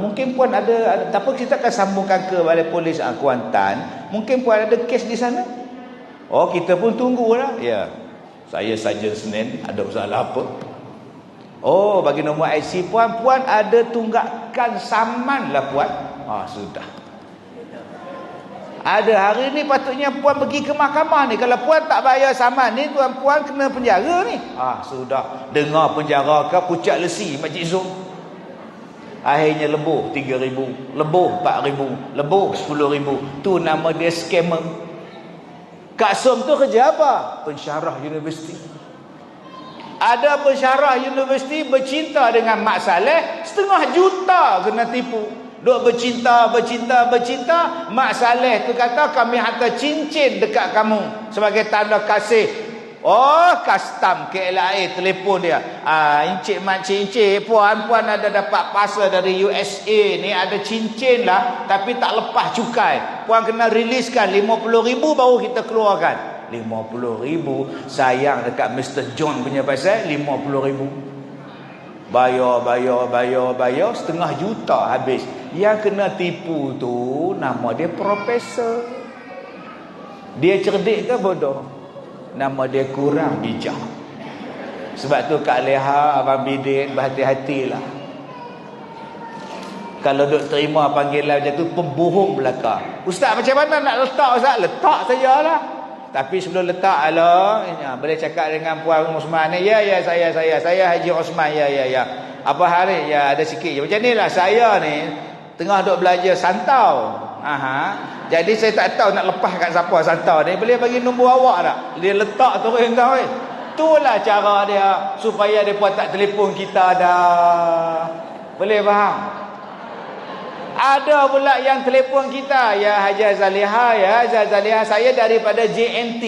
Mungkin puan ada tak apa, kita akan sambungkan ke Balai Polis Kuantan. Mungkin puan ada kes di sana. Oh, kita pun tunggulah. Ya. Saya saja Senin, ada masalah apa? Oh, bagi nombor IC puan, puan ada tunggakan saman lah puan. Sudah. Ada hari ni patutnya puan pergi ke mahkamah ni. Kalau puan tak bayar saman ni, puan kena penjara ni. Sudah. Dengar penjara ke Pucat Lesi, Makcik Zul. Akhirnya lebuh 3,000, lebuh 4,000, lebuh 10,000. Tu nama dia scammer. Kak Som tu kerja apa? Pensyarah universiti. Ada pensyarah universiti bercinta dengan Mak Saleh, 500,000 kena tipu. Duk bercinta. Mak Saleh tu kata kami hantar cincin dekat kamu sebagai tanda kasih. Oh, custom KLIA telefon dia. Encik puan ada dapat parcel dari USA ni, ada cincin lah tapi tak lepas cukai. Puan kena riliskan 50,000 baru kita keluarkan. 50,000 sayang dekat Mr. John punya pasal 50,000. Bayar 500,000 habis. Yang kena tipu tu nama dia profesor. Dia cerdik ke bodoh? Nama dia kurang bijak. Sebab tu Kak Leha, Abang Bidin, berhati-hatilah. Kalau duk terima panggilan macam tu, pembohong belaka. Ustaz macam mana nak letak Ustaz? Letak sajalah. Tapi sebelum letak, boleh cakap dengan Puan Osman ni. Ya, saya Haji Osman. Ya. Apa hari? Ya, ada sikit je. Macam ni lah, saya ni tengah duk belajar santau. Jadi saya tak tahu nak lepas kat siapa santau ni. Boleh bagi nombor awak tak? Dia letak terus kau. Itulah cara dia supaya dia buat tak telefon kita dah. Boleh faham? Ada pula yang telefon kita. Ya Haji Zaliha, saya daripada JNT.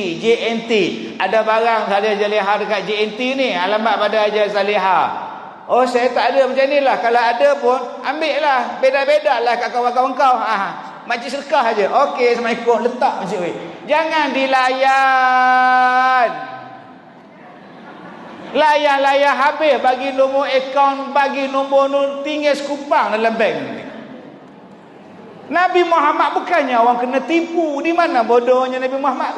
Ada barang Haji Zaliha dekat JNT ni. Alamat pada Haji Zaliha. Oh, saya tak ada macam ni lah. Kalau ada pun ambil lah. Beda-beda lah kat kawan-kawan kau. Makcik sedekah aja. Okey, Assalamualaikum. Letak makcik weh. Jangan dilayan. Layan habis. Bagi nombor akaun, bagi nombor tinggal sekupang dalam bank ni. Nabi Muhammad bukannya orang kena tipu. Di mana bodohnya Nabi Muhammad?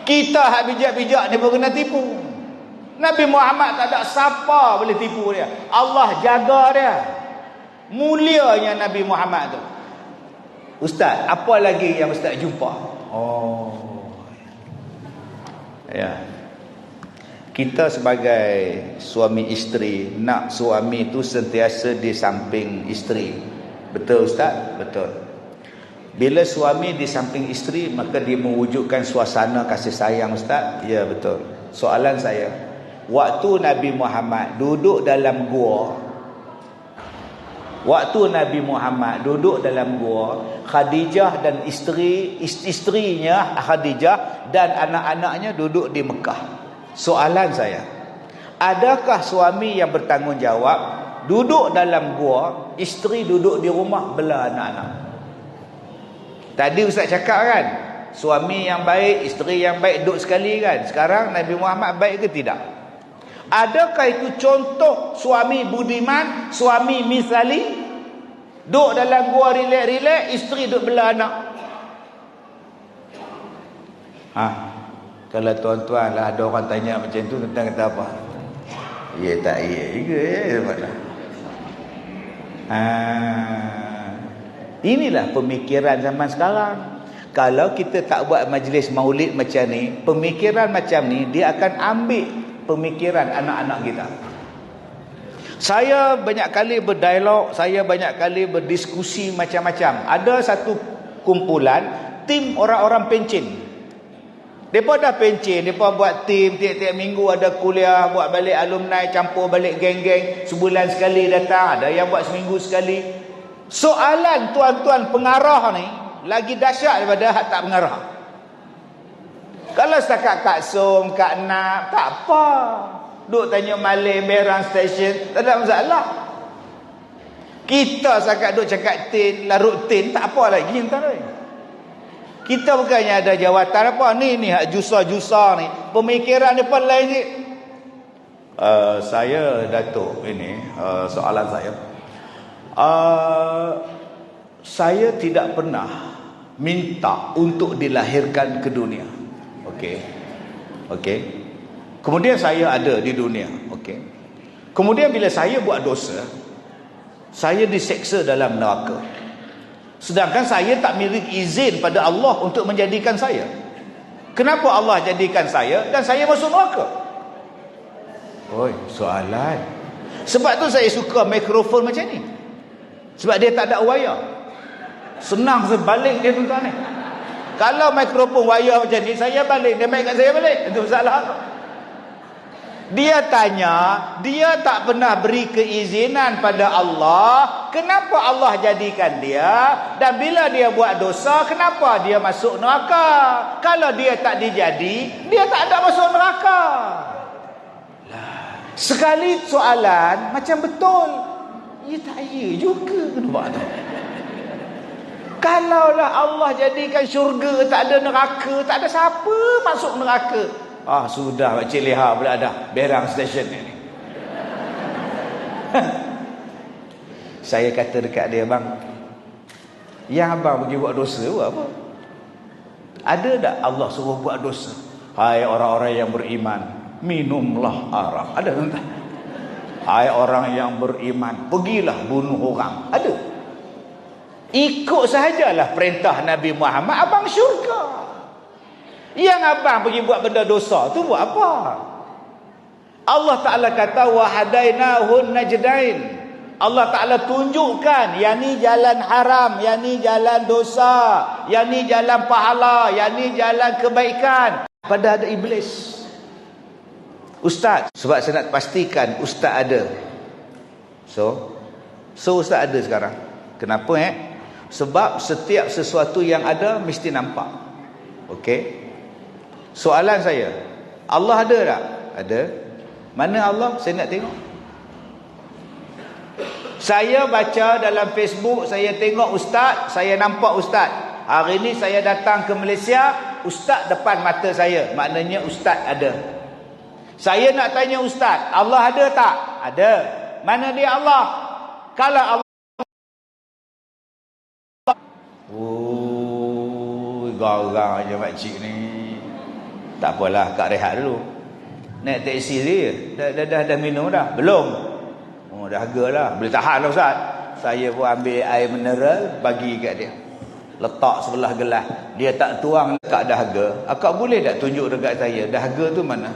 Kita hak bijak-bijak ni pun kena tipu. Nabi Muhammad tak ada siapa boleh tipu dia. Allah jaga dia. Mulianya Nabi Muhammad tu. Ustaz, apa lagi yang Ustaz jumpa? Ya. Kita sebagai suami isteri, nak suami tu sentiasa di samping isteri. Betul Ustaz? Betul. Bila suami di samping isteri, maka dia mewujudkan suasana kasih sayang Ustaz? Ya, betul. Soalan saya, waktu Nabi Muhammad duduk dalam gua, Khadijah dan isterinya Khadijah dan anak-anaknya duduk di Mekah. Soalan saya, adakah suami yang bertanggungjawab duduk dalam gua, isteri duduk di rumah bela anak-anak? Tadi Ustaz cakap kan, suami yang baik, isteri yang baik duduk sekali kan. Sekarang Nabi Muhammad baik ke tidak? Adakah itu contoh suami budiman, suami misali? Duduk dalam gua relax-relax, isteri duduk bela anak. Kalau tuan-tuan lah ada orang tanya macam tu, tuan-tuan kata apa? Ya tak ya juga ya. Inilah pemikiran zaman sekarang. Kalau kita tak buat majlis maulid macam ni, pemikiran macam ni dia akan ambil pemikiran anak-anak kita. Saya banyak kali berdialog, saya banyak kali berdiskusi macam-macam. Ada satu kumpulan tim orang-orang pencen. Mereka dah pencen, mereka buat tim tiap-tiap minggu ada kuliah, buat balik alumni, campur balik geng-geng, sebulan sekali datang, ada yang buat seminggu sekali. Soalan tuan-tuan pengarah ni lagi dahsyat daripada hak tak pengarah. Kalau setakat Kak Som, Kak Nak, tak apa. Duk tanya malay, berang stesen, tak ada masalah. Kita setakat duk cakap tin, larut tin, tak apa lagi tuan oi. Kita bukannya ada jawatan apa ni hak jusa-jusa ni. Pemikiran ni pun lain ni. Saya Datuk ini soalan saya tidak pernah minta untuk dilahirkan ke dunia. Okey. Kemudian saya ada di dunia. Okey. Kemudian bila saya buat dosa, saya diseksa dalam neraka. Sedangkan saya tak milik izin pada Allah untuk menjadikan saya. Kenapa Allah jadikan saya dan saya masuk neraka? Oi, soalan. Sebab tu saya suka mikrofon macam ni. Sebab dia tak ada wayar. Senang sebalik dia tuan-tuan ni. Kalau mikrofon wayar macam ni, saya balik, dia mic kat saya balik. Itu masalah. Dia tanya, dia tak pernah beri keizinan pada Allah, kenapa Allah jadikan dia, dan bila dia buat dosa, kenapa dia masuk neraka? Kalau dia tak dijadi, dia tak ada masuk neraka. Sekali soalan macam betul. Ya tak ya juga nampak tu. Kalaulah Allah jadikan syurga, tak ada neraka, tak ada siapa masuk neraka. Sudah Pakcik Leha pula dah berang stesen ni. Saya kata dekat dia, bang, yang abang pergi buat dosa buat apa? Ada tak Allah suruh buat dosa? Hai orang-orang yang beriman, minumlah arak. Ada tak? Hai orang yang beriman, pergilah bunuh orang. Ada? Ikut sahajalah perintah Nabi Muhammad, abang syurga. Yang abang pergi buat benda dosa tu buat apa? Allah Ta'ala kata wa hadainahun najdain. Allah Ta'ala tunjukkan yang ni jalan haram, yang ni jalan dosa, yang ni jalan pahala, yang ni jalan kebaikan. Pada ada iblis. Ustaz, sebab saya nak pastikan ustaz ada. So ustaz ada sekarang. Kenapa Sebab setiap sesuatu yang ada mesti nampak. Okey. Soalan saya, Allah ada tak? Ada. Mana Allah? Saya nak tengok. Saya baca dalam Facebook, saya tengok ustaz, saya nampak ustaz. Hari ni saya datang ke Malaysia, ustaz depan mata saya. Maknanya ustaz ada. Saya nak tanya ustaz, Allah ada tak? Ada. Mana dia Allah? Kalau Allah, garang je makcik ni. Tak apalah, Kak rehat dulu. Naik teksi dia, dah minum dah? Belum? Dahaga lah. Boleh tahan lah Ustaz. Saya pun ambil air mineral, bagi kat dia. Letak sebelah gelas. Dia tak tuang dekat dahaga. Akak boleh tak tunjuk dekat saya, dahaga tu mana?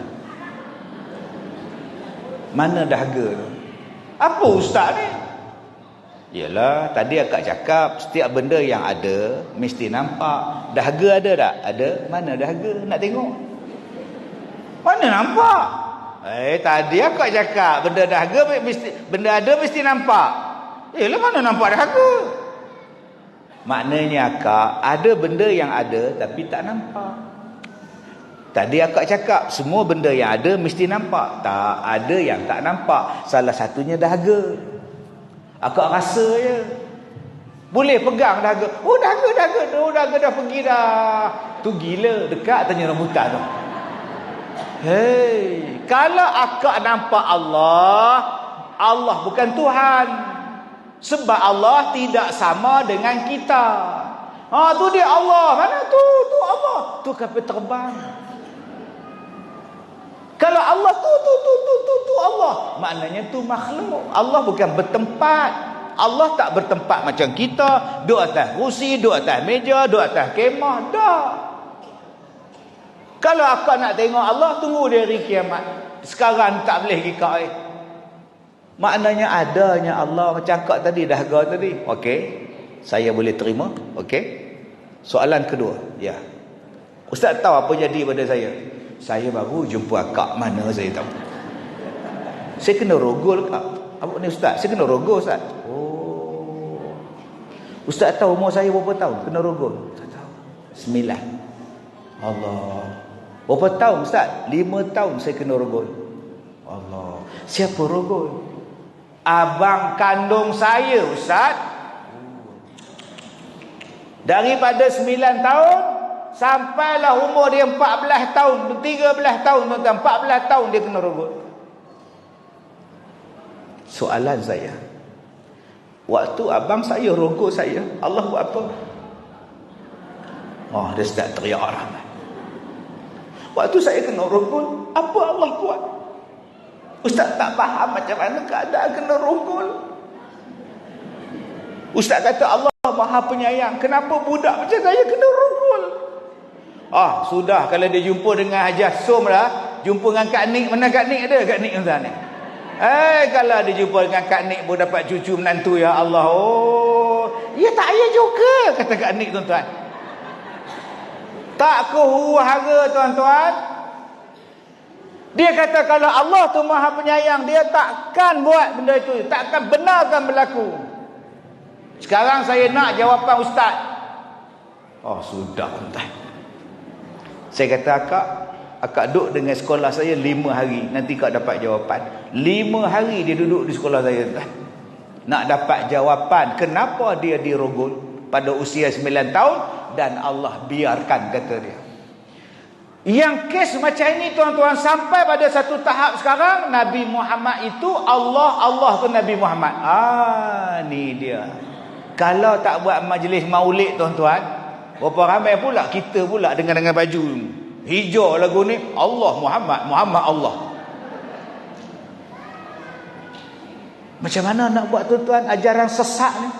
Mana dahaga tu? Apa Ustaz ni? Yalah, tadi akak cakap setiap benda yang ada mesti nampak. Dahaga ada tak? Ada. Mana dahaga? Nak tengok. Mana nampak? Tadi akak cakap benda dahaga mesti, benda ada mesti nampak. Yalah, mana nampak dahaga? Maknanya akak ada benda yang ada tapi tak nampak. Tadi akak cakap semua benda yang ada mesti nampak. Tak, ada yang tak nampak. Salah satunya dahaga. Akak rasa je. Boleh pegang dahaga. Dahaga dah pergi dah. Tu gila, dekat tanya rambutan tu. Hei, kalau akak nampak Allah, Allah bukan Tuhan. Sebab Allah tidak sama dengan kita. Tu dia Allah. Mana tu? Tu Allah. Tu kapal terbang. Kalau Allah tu Allah, maknanya tu makhluk. Allah bukan bertempat. Allah tak bertempat macam kita, duduk atas kursi, duduk atas meja, duduk atas kemah. Tak. Kalau akak nak tengok Allah, tunggu dia hari kiamat. Sekarang tak boleh kikak. Maknanya adanya Allah, macam akak tadi, dahaga tadi. Okey, saya boleh terima. Okey. Soalan kedua, ya. Ustaz tahu apa jadi pada saya? Saya baru jumpa akak, mana saya tahu. Saya kena rogol kak. Apa ni Ustaz? Saya kena rogol Ustaz. Oh. Ustaz tahu umur saya berapa tahun kena rogol? Tak tahu. 9. Allah. Berapa tahun Ustaz? 5 tahun saya kena rogol. Allah. Siapa rogol? Abang kandung saya Ustaz. Daripada 9 tahun sampailah umur dia 14 tahun, 13 tahun, 14 tahun dia kena rogol. Soalan saya, waktu abang saya rogol saya, Allah buat apa? Oh, dia start teriak orang. Waktu saya kena rogol, apa Allah buat? Ustaz tak faham macam mana keadaan kena rogol. Ustaz kata Allah Maha Penyayang, kenapa budak macam saya kena rogol? Ah, sudah, kalau dia jumpa dengan Haji Som lah, jumpa dengan Kak Nik, mana Kak Nik ada? Kak Nik Ustaz ni. Kalau dia jumpa dengan Kak Nik pun dapat cucu menantu, ya Allah. Oh, ya tak payah juga, kata Kak Nik tuan-tuan. Tak ke huru-hara tuan-tuan. Dia kata kalau Allah tu Maha Penyayang, dia takkan buat benda itu, takkan benarkan berlaku. Sekarang saya nak jawapan Ustaz. Oh, sudah tuan-tuan. Saya kata akak duduk dengan sekolah saya 5 hari, nanti kak dapat jawapan. 5 hari dia duduk di sekolah saya tuan. Nak dapat jawapan kenapa dia dirogol pada usia 9 tahun dan Allah biarkan, kata dia. Yang kes macam ini tuan-tuan, sampai pada satu tahap sekarang Nabi Muhammad itu Allah tu Nabi Muhammad. Ni dia. Kalau tak buat majlis maulid tuan-tuan, berapa ramai pula kita pula dengan baju hijau lagu ni, Allah Muhammad, Muhammad Allah. Macam mana nak buat tuan-tuan ajaran sesat ni?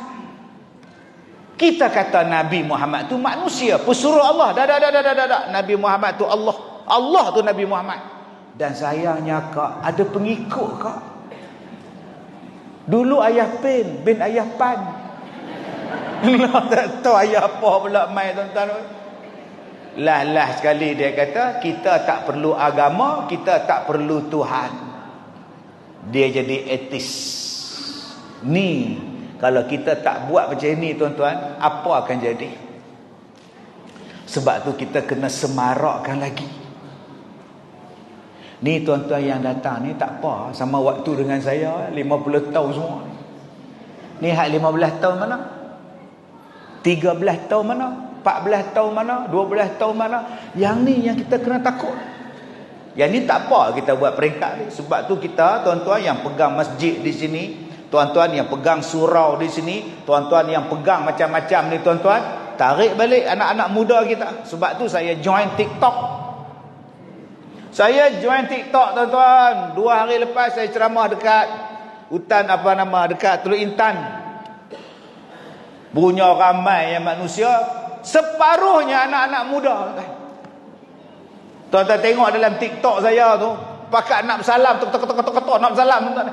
Kita kata Nabi Muhammad tu manusia, pesuruh Allah. Dah. Nabi Muhammad tu Allah. Allah tu Nabi Muhammad. Dan sayangnya kak, ada pengikut kak. Dulu ayah Pen bin ayah Pan. Tak tahu ayah apa pula mai tuan-tuan. Lah sekali dia kata, kita tak perlu agama, kita tak perlu Tuhan. Dia jadi etis. Ni, kalau kita tak buat macam ni tuan-tuan, apa akan jadi? Sebab tu kita kena semarakkan lagi. Ni tuan-tuan yang datang ni tak apa, sama waktu dengan saya 50 tahun semua. Ni hak 15 tahun mana? 13 tahun mana? 14 tahun mana? 12 tahun mana? Yang ni yang kita kena takut. Yang ni tak apa kita buat peringkat ni. Sebab tu kita tuan-tuan yang pegang masjid di sini, tuan-tuan yang pegang surau di sini, tuan-tuan yang pegang macam-macam ni tuan-tuan, tarik balik anak-anak muda kita. Sebab tu saya join TikTok. Saya join TikTok tuan-tuan. 2 hari lepas saya ceramah dekat hutan dekat Teluk Intan. Punya ramai yang manusia, separuhnya anak-anak muda. Tuan-tuan tengok dalam TikTok saya tu, pakat nak bersalam, ketok nak bersalam tuan-tuan.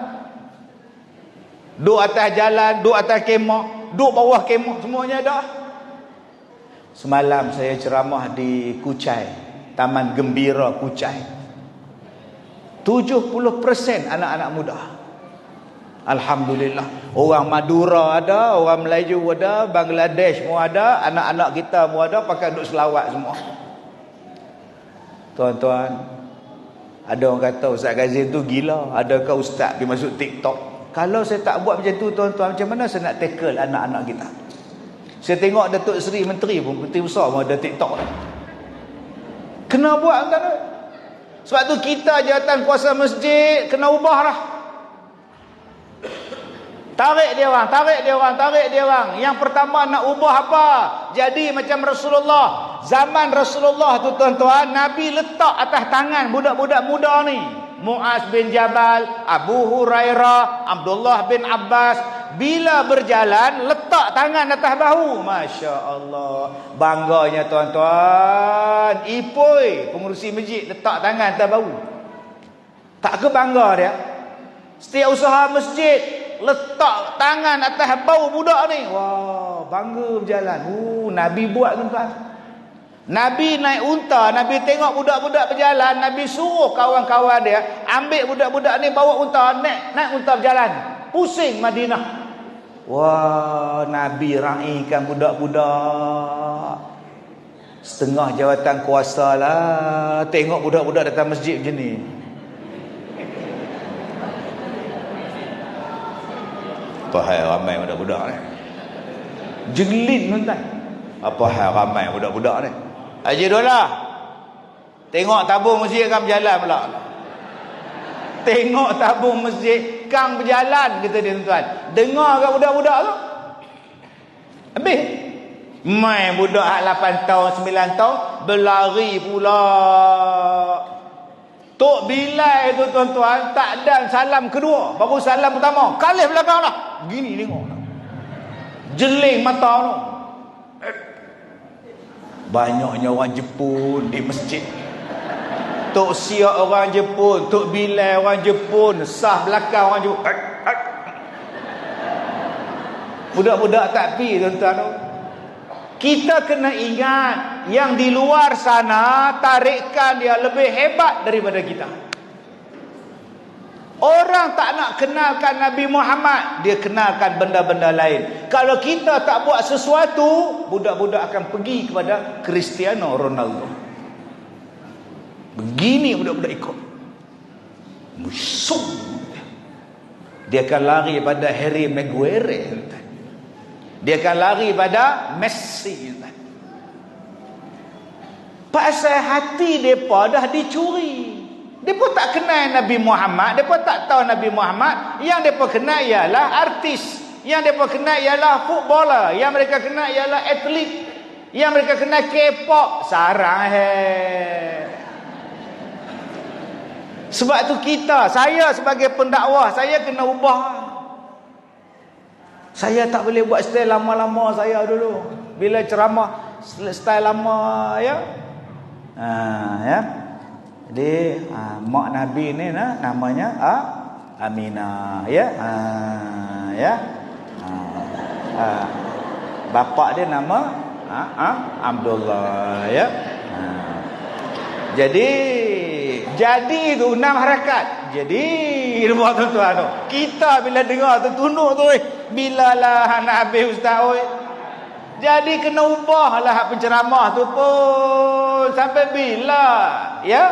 Duduk atas jalan, duduk atas kemah, duduk bawah kemah, semuanya ada. Semalam saya ceramah di Kuchai, Taman Gembira Kuchai. 70% anak-anak muda. Alhamdulillah. Orang Madura ada, orang Melayu ada, Bangladesh semua ada, anak-anak kita semua ada, pakai duduk selawat semua. Tuan-tuan, ada orang kata Ustaz Kazim tu gila, adakah Ustaz pergi masuk TikTok? Kalau saya tak buat macam tu tuan-tuan, macam mana saya nak tackle anak-anak kita? Saya tengok Datuk Seri Menteri pun, Menteri besar pun ada TikTok. Kena buat tuan-tuan. Sebab tu kita jawatan kuasa masjid kena ubah lah. Tarik dia orang. Yang pertama nak ubah apa? Jadi macam Rasulullah. Zaman Rasulullah tu tuan-tuan, Nabi letak atas tangan budak-budak muda ni. Muaz bin Jabal, Abu Hurairah, Abdullah bin Abbas. Bila berjalan, letak tangan atas bahu. Masya Allah. Bangganya tuan-tuan. Ipoi, pengurusi masjid, letak tangan atas bahu. Tak ke bangga dia? Setiap usaha masjid, letak tangan atas bau budak ni. Wah, bangga berjalan. Nabi buat tuan-tuan. Nabi naik unta, Nabi tengok budak-budak berjalan, Nabi suruh kawan-kawan dia ambil budak-budak ni bawa unta, naik unta berjalan. Pusing Madinah. Wah, Nabi raikan budak-budak. Setengah jawatan kuasa lah tengok budak-budak datang masjid macam ni. Apa hal ramai budak-budak ni? Jelin tuan-tuan. Apa hal ramai budak-budak ni? Haji Dolah, tengok tabung masjid kan berjalan pula. Tengok tabung masjid kan berjalan, kata dia tuan-tuan. Dengar kat budak-budak tu. Habis. Main budak 8 tahun, 9 tahun berlari pula. Tok Bilal tu tuan-tuan tak ada salam kedua, baru salam pertama. Kalih belakang dah. Gini tengok. Jeling mata tu. Banyaknya orang Jepun di masjid. Tok Siak orang Jepun, Tok Bilal orang Jepun, sah belakang orang Jepun. Budak-budak tak pi tuan-tuan tu. Kita kena ingat yang di luar sana tarikan dia lebih hebat daripada kita. Orang tak nak kenalkan Nabi Muhammad, dia kenalkan benda-benda lain. Kalau kita tak buat sesuatu, budak-budak akan pergi kepada Cristiano Ronaldo. Begini budak-budak ikut. Musuh. Dia akan lari pada Harry Maguire. Dia akan lari pada Messi. Pasal hati mereka dah dicuri. Mereka tak kenal Nabi Muhammad. Mereka tak tahu Nabi Muhammad. Yang mereka kenal ialah artis. Yang mereka kenal ialah footballer. Yang mereka kenal ialah atlet. Yang mereka kenal K-pop. Sarang Sebab tu saya sebagai pendakwah, saya kena ubah. Saya tak boleh buat style lama-lama saya dulu. Bila ceramah style lama ya. Ya. Jadi mak Nabi ni namanya Aminah ya. Ya. Bapa dia nama Abdullah ya. Jadi itu 6 harakat. Jadi rumah tuan-tuan tu. Kita bila dengar tu tunduk tu bilalah nak habis ustaz oi. Jadi kena ubahlah penceramah tu pun sampai bila ya.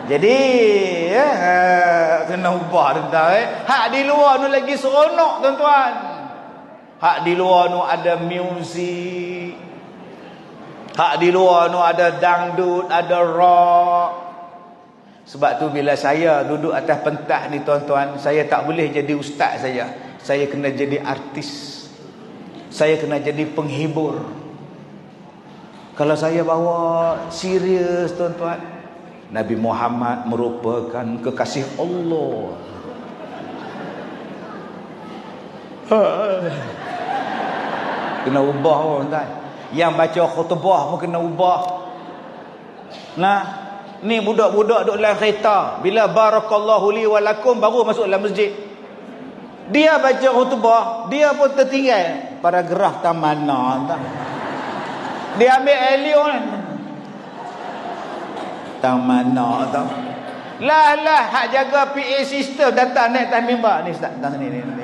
Jadi kena ubah tuan-tuan. Hak di luar tu lagi seronok tuan-tuan. Hak di luar tu ada muzik. Hak di luar tu ada dangdut, ada rock. Sebab tu bila saya duduk atas pentas ni tuan-tuan, saya tak boleh jadi ustaz saja. Saya kena jadi artis. Saya kena jadi penghibur. Kalau saya bawa serius tuan-tuan, Nabi Muhammad merupakan kekasih Allah. Kena ubah tuan-tuan. Yang baca khutbah pun kena ubah. Nah, ni budak-budak duduk dalam kereta. Bila barakallahu li wa lakum baru masuk dalam masjid. Dia baca khutbah, dia pun tertinggal. Paragraf tak mana entah. Dia ambil alien. Tak mana entah. Lah hak jaga PA system datang naik atas mimbar ni ustaz. Datang sini ni.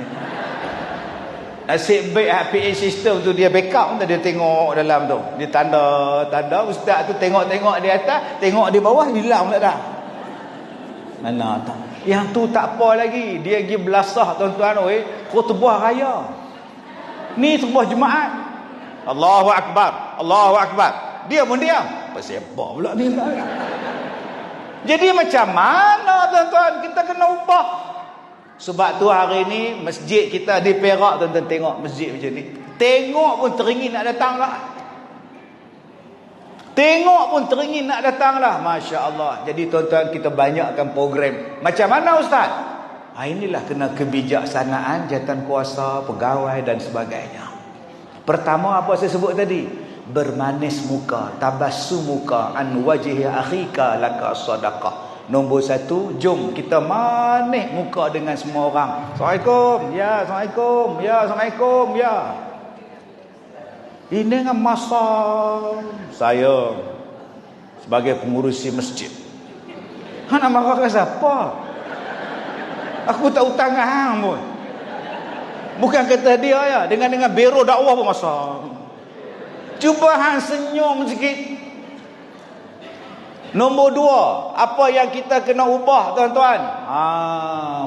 Nasib baik hak PA system tu dia backup tu, dia tengok dalam tu. Dia tanda ustaz tu tengok di atas, tengok di bawah hilang tak dah. Mana tak. Yang tu tak apa lagi, dia pergi belasah tuan-tuan oi, khutbah raya. Ni khutbah Jumaat. Allahu akbar. Dia pun diam. Pasal apa pula ni? Jadi macam mana tuan-tuan kita kena ubah? Sebab tu hari ni masjid kita di Perak, tuan-tuan tengok masjid macam ni. Tengok pun teringin nak datang lah. Tengok pun teringin nak datang lah. Masya Allah. Jadi tuan-tuan kita banyakkan program. Macam mana Ustaz? Inilah kena kebijaksanaan jawatan kuasa, pegawai dan sebagainya. Pertama apa saya sebut tadi? Bermanis muka, tabassum muka, an wajhi akhika laka sadaqah. Nombor satu, jom kita manis muka dengan semua orang. Assalamualaikum. Ya, Assalamualaikum. Ya, Assalamualaikum. Ya. Ini dengan masa saya sebagai pengurusi masjid. Nak marah ke siapa? Aku tak utang hang pun. Bukan kata dia ya, dengan biro dakwah pun masa. Cuba hang senyum sikit. Nombor dua, apa yang kita kena ubah tuan-tuan?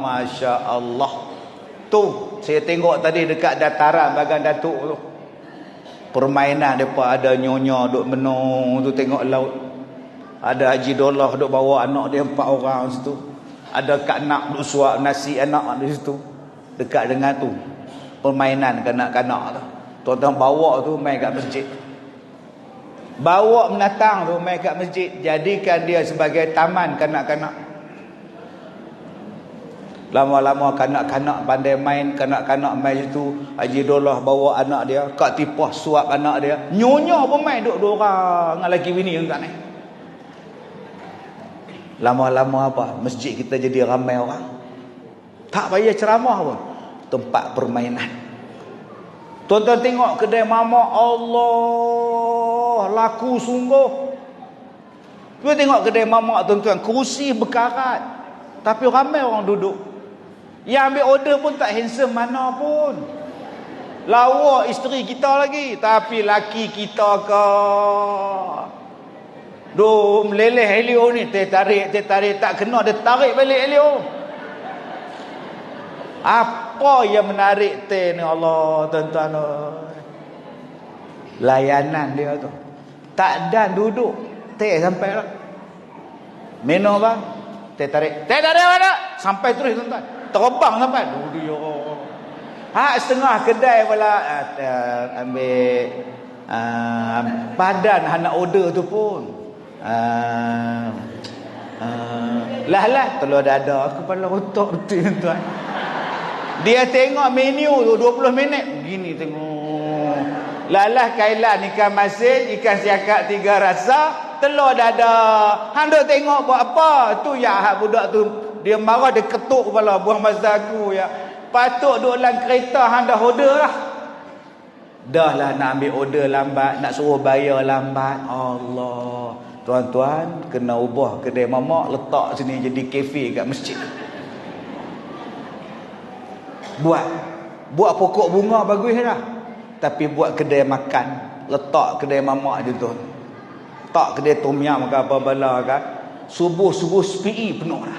Masya Allah. Tu, saya tengok tadi dekat dataran Bagan Datuk tu. Permainan depa ada nyonya duk menung tu tengok laut. Ada Haji Dollah duk bawa anak dia 4 orang situ. Ada Kak Nak duk suap nasi anak di situ. Dekat dengan tu. Permainan kanak-kanak tu. Tuan-tuan bawa tu main kat masjid. Bawa menatang tu main kat masjid. Jadikan dia sebagai taman kanak-kanak. Lama-lama kanak-kanak pandai main. Kanak-kanak main situ. Haji Dollah bawa anak dia. Kak Tipah suap anak dia. Nyonya pun main duk 2 orang. Dengan lelaki bini tu tak ni. Lama-lama apa? Masjid kita jadi ramai orang. Tak payah ceramah pun. Tempat permainan. Tuan-tuan tengok kedai mamak. Allah, laku sungguh. Tuan tengok kedai mamak tuan-tuan. Kerusi berkarat. Tapi ramai orang duduk. Yang ambil order pun tak handsome mana pun. Lawa isteri kita lagi. Tapi laki kita ke. Duh, meleleh Helio ni. Tarik tak kena. Dia tarik balik Helio. Apa yang menarik ni Allah tuan-tuan. Layanan dia tu. Tak dan duduk. Sampai lah. Minum bang. Tarik mana? Sampai terus tuan-tuan. Terbang sampai. Dia. Setengah kedai pula ambil padan nak order tu pun. Lah telur dada kepala otak tu tuan. Dia tengok menu tu 20 minit begini tengok. Lalah kailan ikan masin, ikan siakak 3 rasa, telur dada. Hang duk tengok buat apa? Tu ya hak budak tu dia marah dia ketuk kepala buang masa aku ya. Patut duk dalam kereta hang dah order lah. Dah lah nak ambil order lambat, nak suruh bayar lambat. Allah. Tuan-tuan kena ubah kedai mamak letak sini jadi kafe kat masjid. Buat pokok bunga bagus lah. Tapi buat kedai makan, letak kedai mamak je tu. Tak kedai tom yam ke apa bala kan. Subuh sepi penuh lah.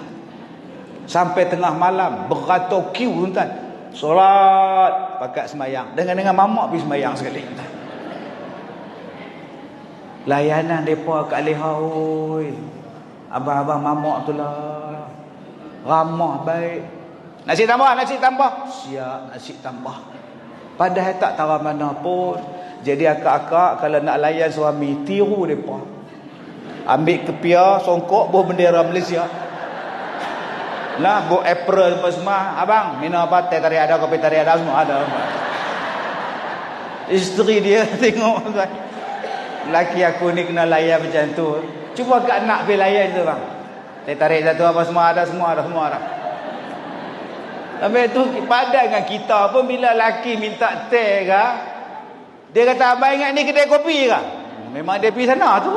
Sampai tengah malam beratur queue tuan-tuan. Solat pakat semayang. Dengan mamak pergi semayang sekali. Layanan mereka kat Leha. Abang-abang mamak tu lah. Ramah baik. Nasi tambah. Siap nasi tambah. Padahal tak tahu mana pun. Jadi akak-akak kalau nak layan suami, tiru mereka. Ambil kepiah, songkok, bawa bendera Malaysia. Lah, bawa apron apa semua. Abang, minum apa? Teh tarik ada, kopi tarik ada, semua ada. Isteri dia tengok. Laki aku ni kena layan macam tu. Cuba kat nak pergi layan tu bang. Teh tarik satu apa semua ada. Habis tu padan dengan kita pun bila laki minta teh ke, dia kata abang ingat ni kedai kopi ke? Memang dia pergi sana tu.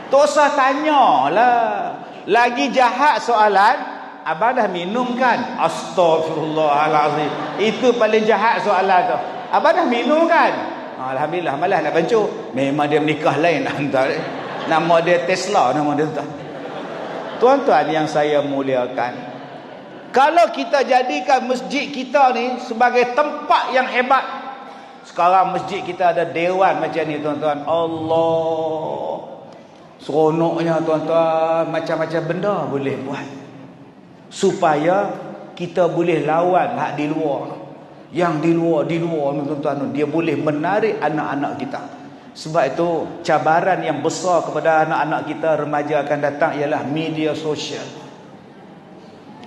Tak usah tanyalah. Lagi jahat soalan, abang dah minum kan? Astagfirullahalazim. Itu paling jahat soalan tu. Abang dah minum kan? Alhamdulillah, malah nak bancuh. Memang dia menikah lain hantar. Nama dia Tesla, nama dia tu. Tuan-tuan yang saya muliakan, kalau kita jadikan masjid kita ni sebagai tempat yang hebat. Sekarang masjid kita ada dewan macam ni tuan-tuan. Allah. Seronoknya tuan-tuan, macam-macam benda boleh buat supaya kita boleh lawan hak di luar. Yang di luar tuan-tuan, dia boleh menarik anak-anak kita. Sebab itu cabaran yang besar kepada anak-anak kita remaja akan datang ialah media sosial.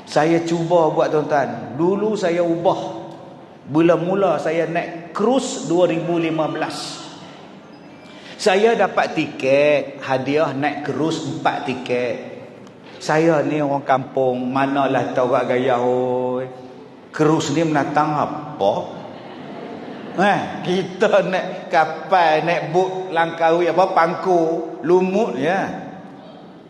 Saya cuba buat tuan-tuan. Dulu saya ubah. Mula-mula saya naik cruise 2015. Saya dapat tiket hadiah naik cruise 4 tiket. Saya ni orang kampung, manalah tahu kat gaya oi. Cruise ni menatang apa? Kita naik kapal, naik bot langkawi apa pangku, lumut ya.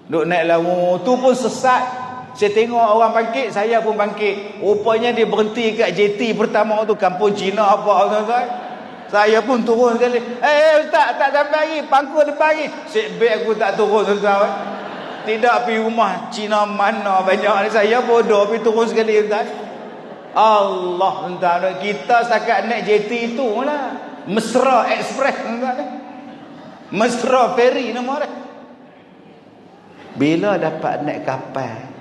Duk naik lamu tu pun sesat. Saya tengok orang bangkit, saya pun bangkit. Rupanya dia berhenti kat JT pertama tu, kampung Cina apa tuan-tuan. Saya pun turun sekali. Ustaz, tak sampai lagi, pangku depan lagi. Seatbelt aku tak turun tuan-tuan. Tidak pergi rumah Cina mana banyak ni. Saya bodoh pergi turun sekali tuan. Allah tuan-tuan, kita setakat naik JT itu lah. Mesra Express tuan-tuan. Mesra Ferry nama dia. Bila dapat naik kapal,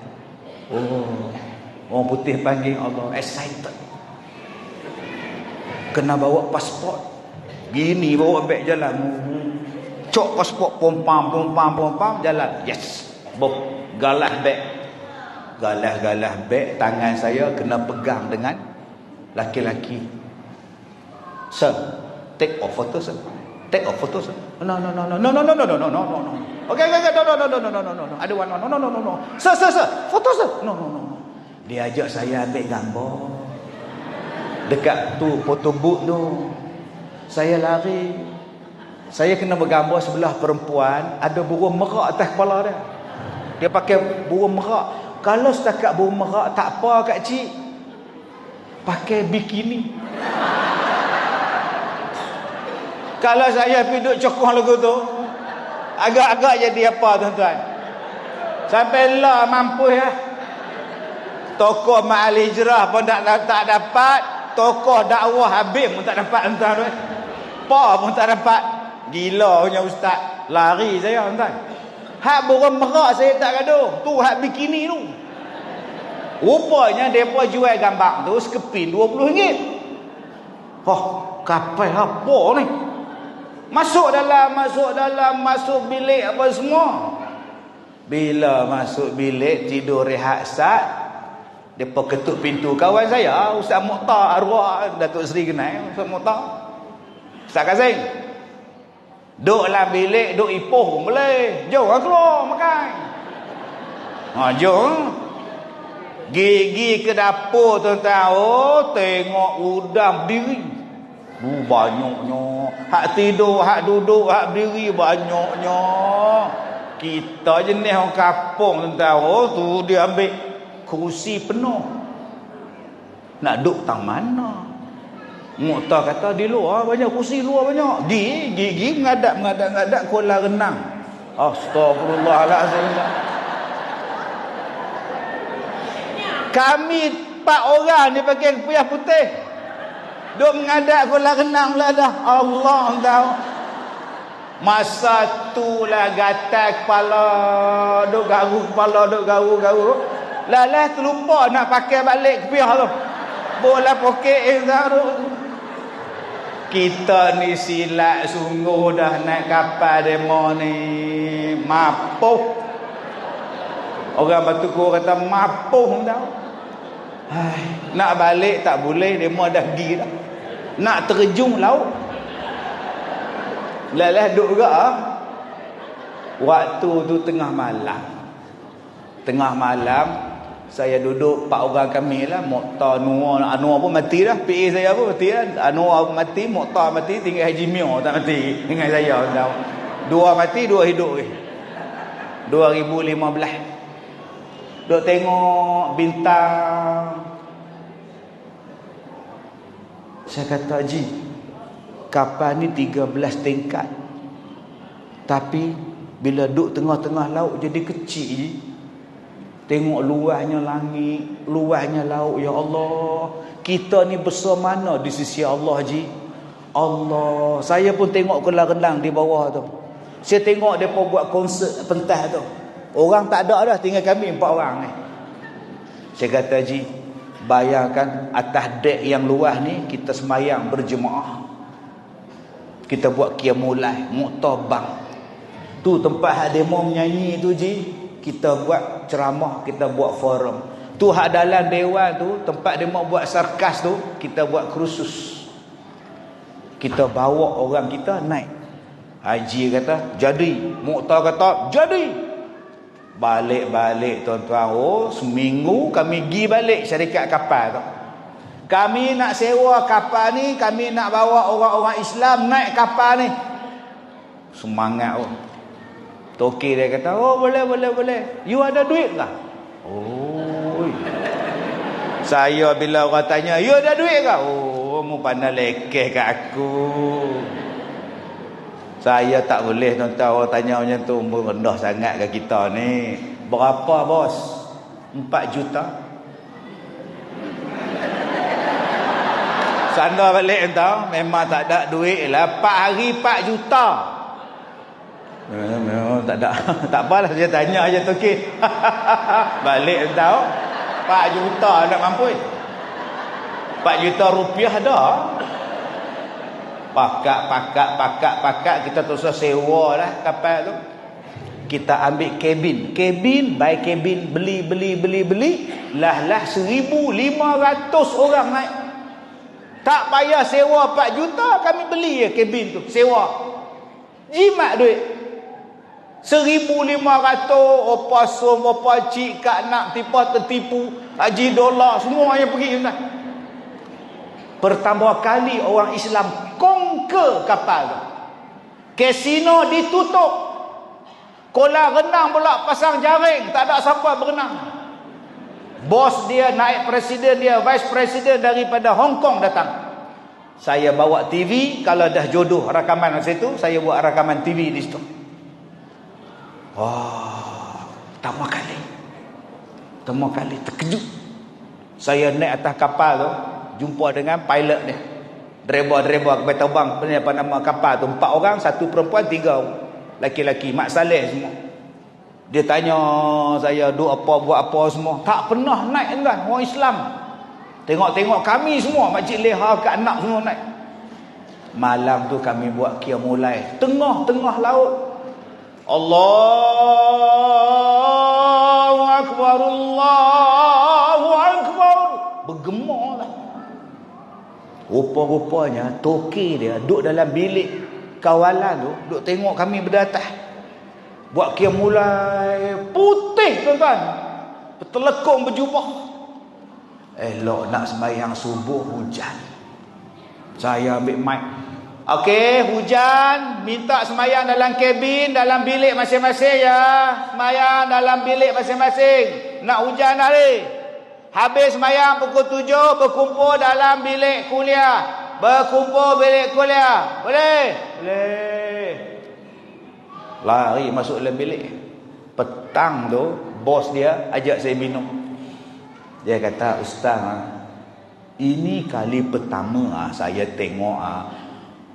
orang putih panggil Allah excited. Kena bawa pasport. Gini bawa beg jalan. Cok pasport pompam jalan. Yes. Galah beg. Galah beg, tangan saya kena pegang dengan laki-laki. Sir, take off photo sir. Take off photo sir. No. Okay, no. Ada one, no. Sir, foto sir. No. Dia ajak saya ambil gambar dekat tu photo booth tu. Saya lari. Saya kena bergambar sebelah perempuan, ada burung merak atas kepala dia. Dia pakai burung merak. Kalau setakat burung merak tak apa kak cik, pakai bikini. Kalau saya pergi duduk cokong lagu tu, agak-agak jadi apa tuan-tuan? Sampai lah mampu ya. Tokoh Ma'al Hijrah pun tak dapat. Tokoh dakwah Habib pun tak dapat tuan-tuan. Pa pun tak dapat. Gila punya ustaz. Lari saya tuan-tuan. Hak burung merak saya tak gaduh. Tu hak bikini tu. Rupanya mereka jual gambar tu sekeping RM20. Kapal apa ni? Masuk bilik apa semua. Bila masuk bilik, tidur rehat sat, depa ketuk pintu. Kawan saya Ustaz Mukhtar arwah Datuk Seri kenal Ustaz Mukhtar. Ustaz Kazim. Duk dalam bilik, duk ipoh pun boleh. Jom keluar makan. Jom. Gigi ke dapur tuan-tuan. Tengok udang berdiri. Banyaknya. Hak tidur, hak duduk, hak berdiri banyaknya. Kita jenis orang kampung tuan-tuan. Tu dia ambil kerusi penuh. Nak duduk tang mana? Mukhtar kata di luar banyak, kursi luar banyak. Gigi ngadap kolam renang. Astagfirullahalazim. Kami 4 orang dia pakai kepiyah putih. Duk mengadap kolam renang lah dah. Allah tahu. Masa tu lah gatal kepala, duk garu kepala, duk garu. Lalah terlupa nak pakai balik kepiyah tu. Bola poket kita ni silat sungguh dah naik kapal demo ni. Mapuh. Orang Batu Kor kata mapuh tau. Nak balik tak boleh, demo dah pergi dah. Nak terjun laut. Lalah duk juga. Waktu tu tengah malam saya duduk 4 orang kami lah. Mukhtar, Anwar pun mati dah. PA saya pun mati dah. Anwar mati, Mukhtar mati, tinggal Haji Mio tak mati dengan saya. 2 mati, 2 hidup. 2015. Duk tengok bintang. Saya kata, Haji, kapal ni 13 tingkat. Tapi bila duduk tengah-tengah laut jadi kecil je. Tengok luasnya langit, luasnya laut. Ya Allah, kita ni besar mana di sisi Allah, Haji? Allah, saya pun tengok kolam renang di bawah tu. Saya tengok mereka buat konsert pentas tu. Orang tak ada dah, tinggal kami 4 orang ni. Saya kata, Haji, bayangkan atas dek yang luas ni, kita semayang berjemaah. Kita buat qiyamulail, muktabang. Tu tempat hak demo menyanyi tu, Ji. Kita buat ceramah, kita buat forum. Tu hak dalam dewan tu, tempat demo buat sarkas tu, kita buat kursus. Kita bawa orang kita naik. Haji kata, jadi. Muqtar kata, jadi. Balik-balik tuan-tuan. Oh, seminggu kami pergi balik syarikat kapal tu. Kami nak sewa kapal ni, kami nak bawa orang-orang Islam naik kapal ni. Semangat oh. Toki dia kata, oh boleh. You ada duit tak? Oh. Saya bila orang tanya, you ada duit tak? Oh, mu pandai lekeh kat aku. Saya tak boleh tuan-tuan, orang tanya macam tu, umur rendah sangat kat kita ni. Berapa bos? 4 juta. Sanda balik entah, memang tak ada duit lah. 4 hari 4 juta. Memang tak ada. Tak apalah, saya tanya aja tu okey. Balik entah. 4 juta nak mampu. 4 juta rupiah dah. Pakat kita terus sewa lah kapal tu. Kita ambil kabin by kabin, beli lah 1,500 orang naik. Tak payah sewa 4 juta, kami beli je kabin tu, sewa. Jimat duit 1,500. Apa som, apa cik, kak nak tertipu, haji dolar semua yang pergi tuan. Pertama kali orang Islam kongke kapal tu. Kasino ditutup. Kolam renang pula pasang jaring, tak ada siapa berenang. Bos dia, naik presiden dia, vice presiden daripada Hong Kong datang. Saya bawa TV, kalau dah jodoh rakaman masa itu, saya buat rakaman TV di situ. Wah, pertama kali terkejut. Saya naik atas kapal tu, jumpa dengan pilot dia, driver kapal terbang, apa nama kapal tu, 4 orang, 1 perempuan, 3 laki-laki, Mak Saleh semua. Dia tanya saya buat apa semua. Tak pernah naik kan orang Islam. Tengok kami semua, Makcik Leha kat anak semua naik. Malam tu kami buat qiyamulail tengah laut. Allahu akbar, Allahu akbar. Bergema lah. Rupa-rupanya toki dia duduk dalam bilik kawalan tu, duduk tengok kami berdatang. Buat qiyamulail putih tuan-tuan, bertelekung berjubah. Elok nak sembahyang subuh, hujan. Saya ambil mic. Okey, hujan, minta sembahyang dalam kabin, dalam bilik masing-masing ya. Sembahyang dalam bilik masing-masing. Nak hujan dah ni. Habis sembahyang pukul 7, berkumpul dalam bilik kuliah. Boleh? Lari masuk dalam bilik. Petang tu bos dia ajak saya minum. Dia kata, Ustaz, ini kali pertama saya tengok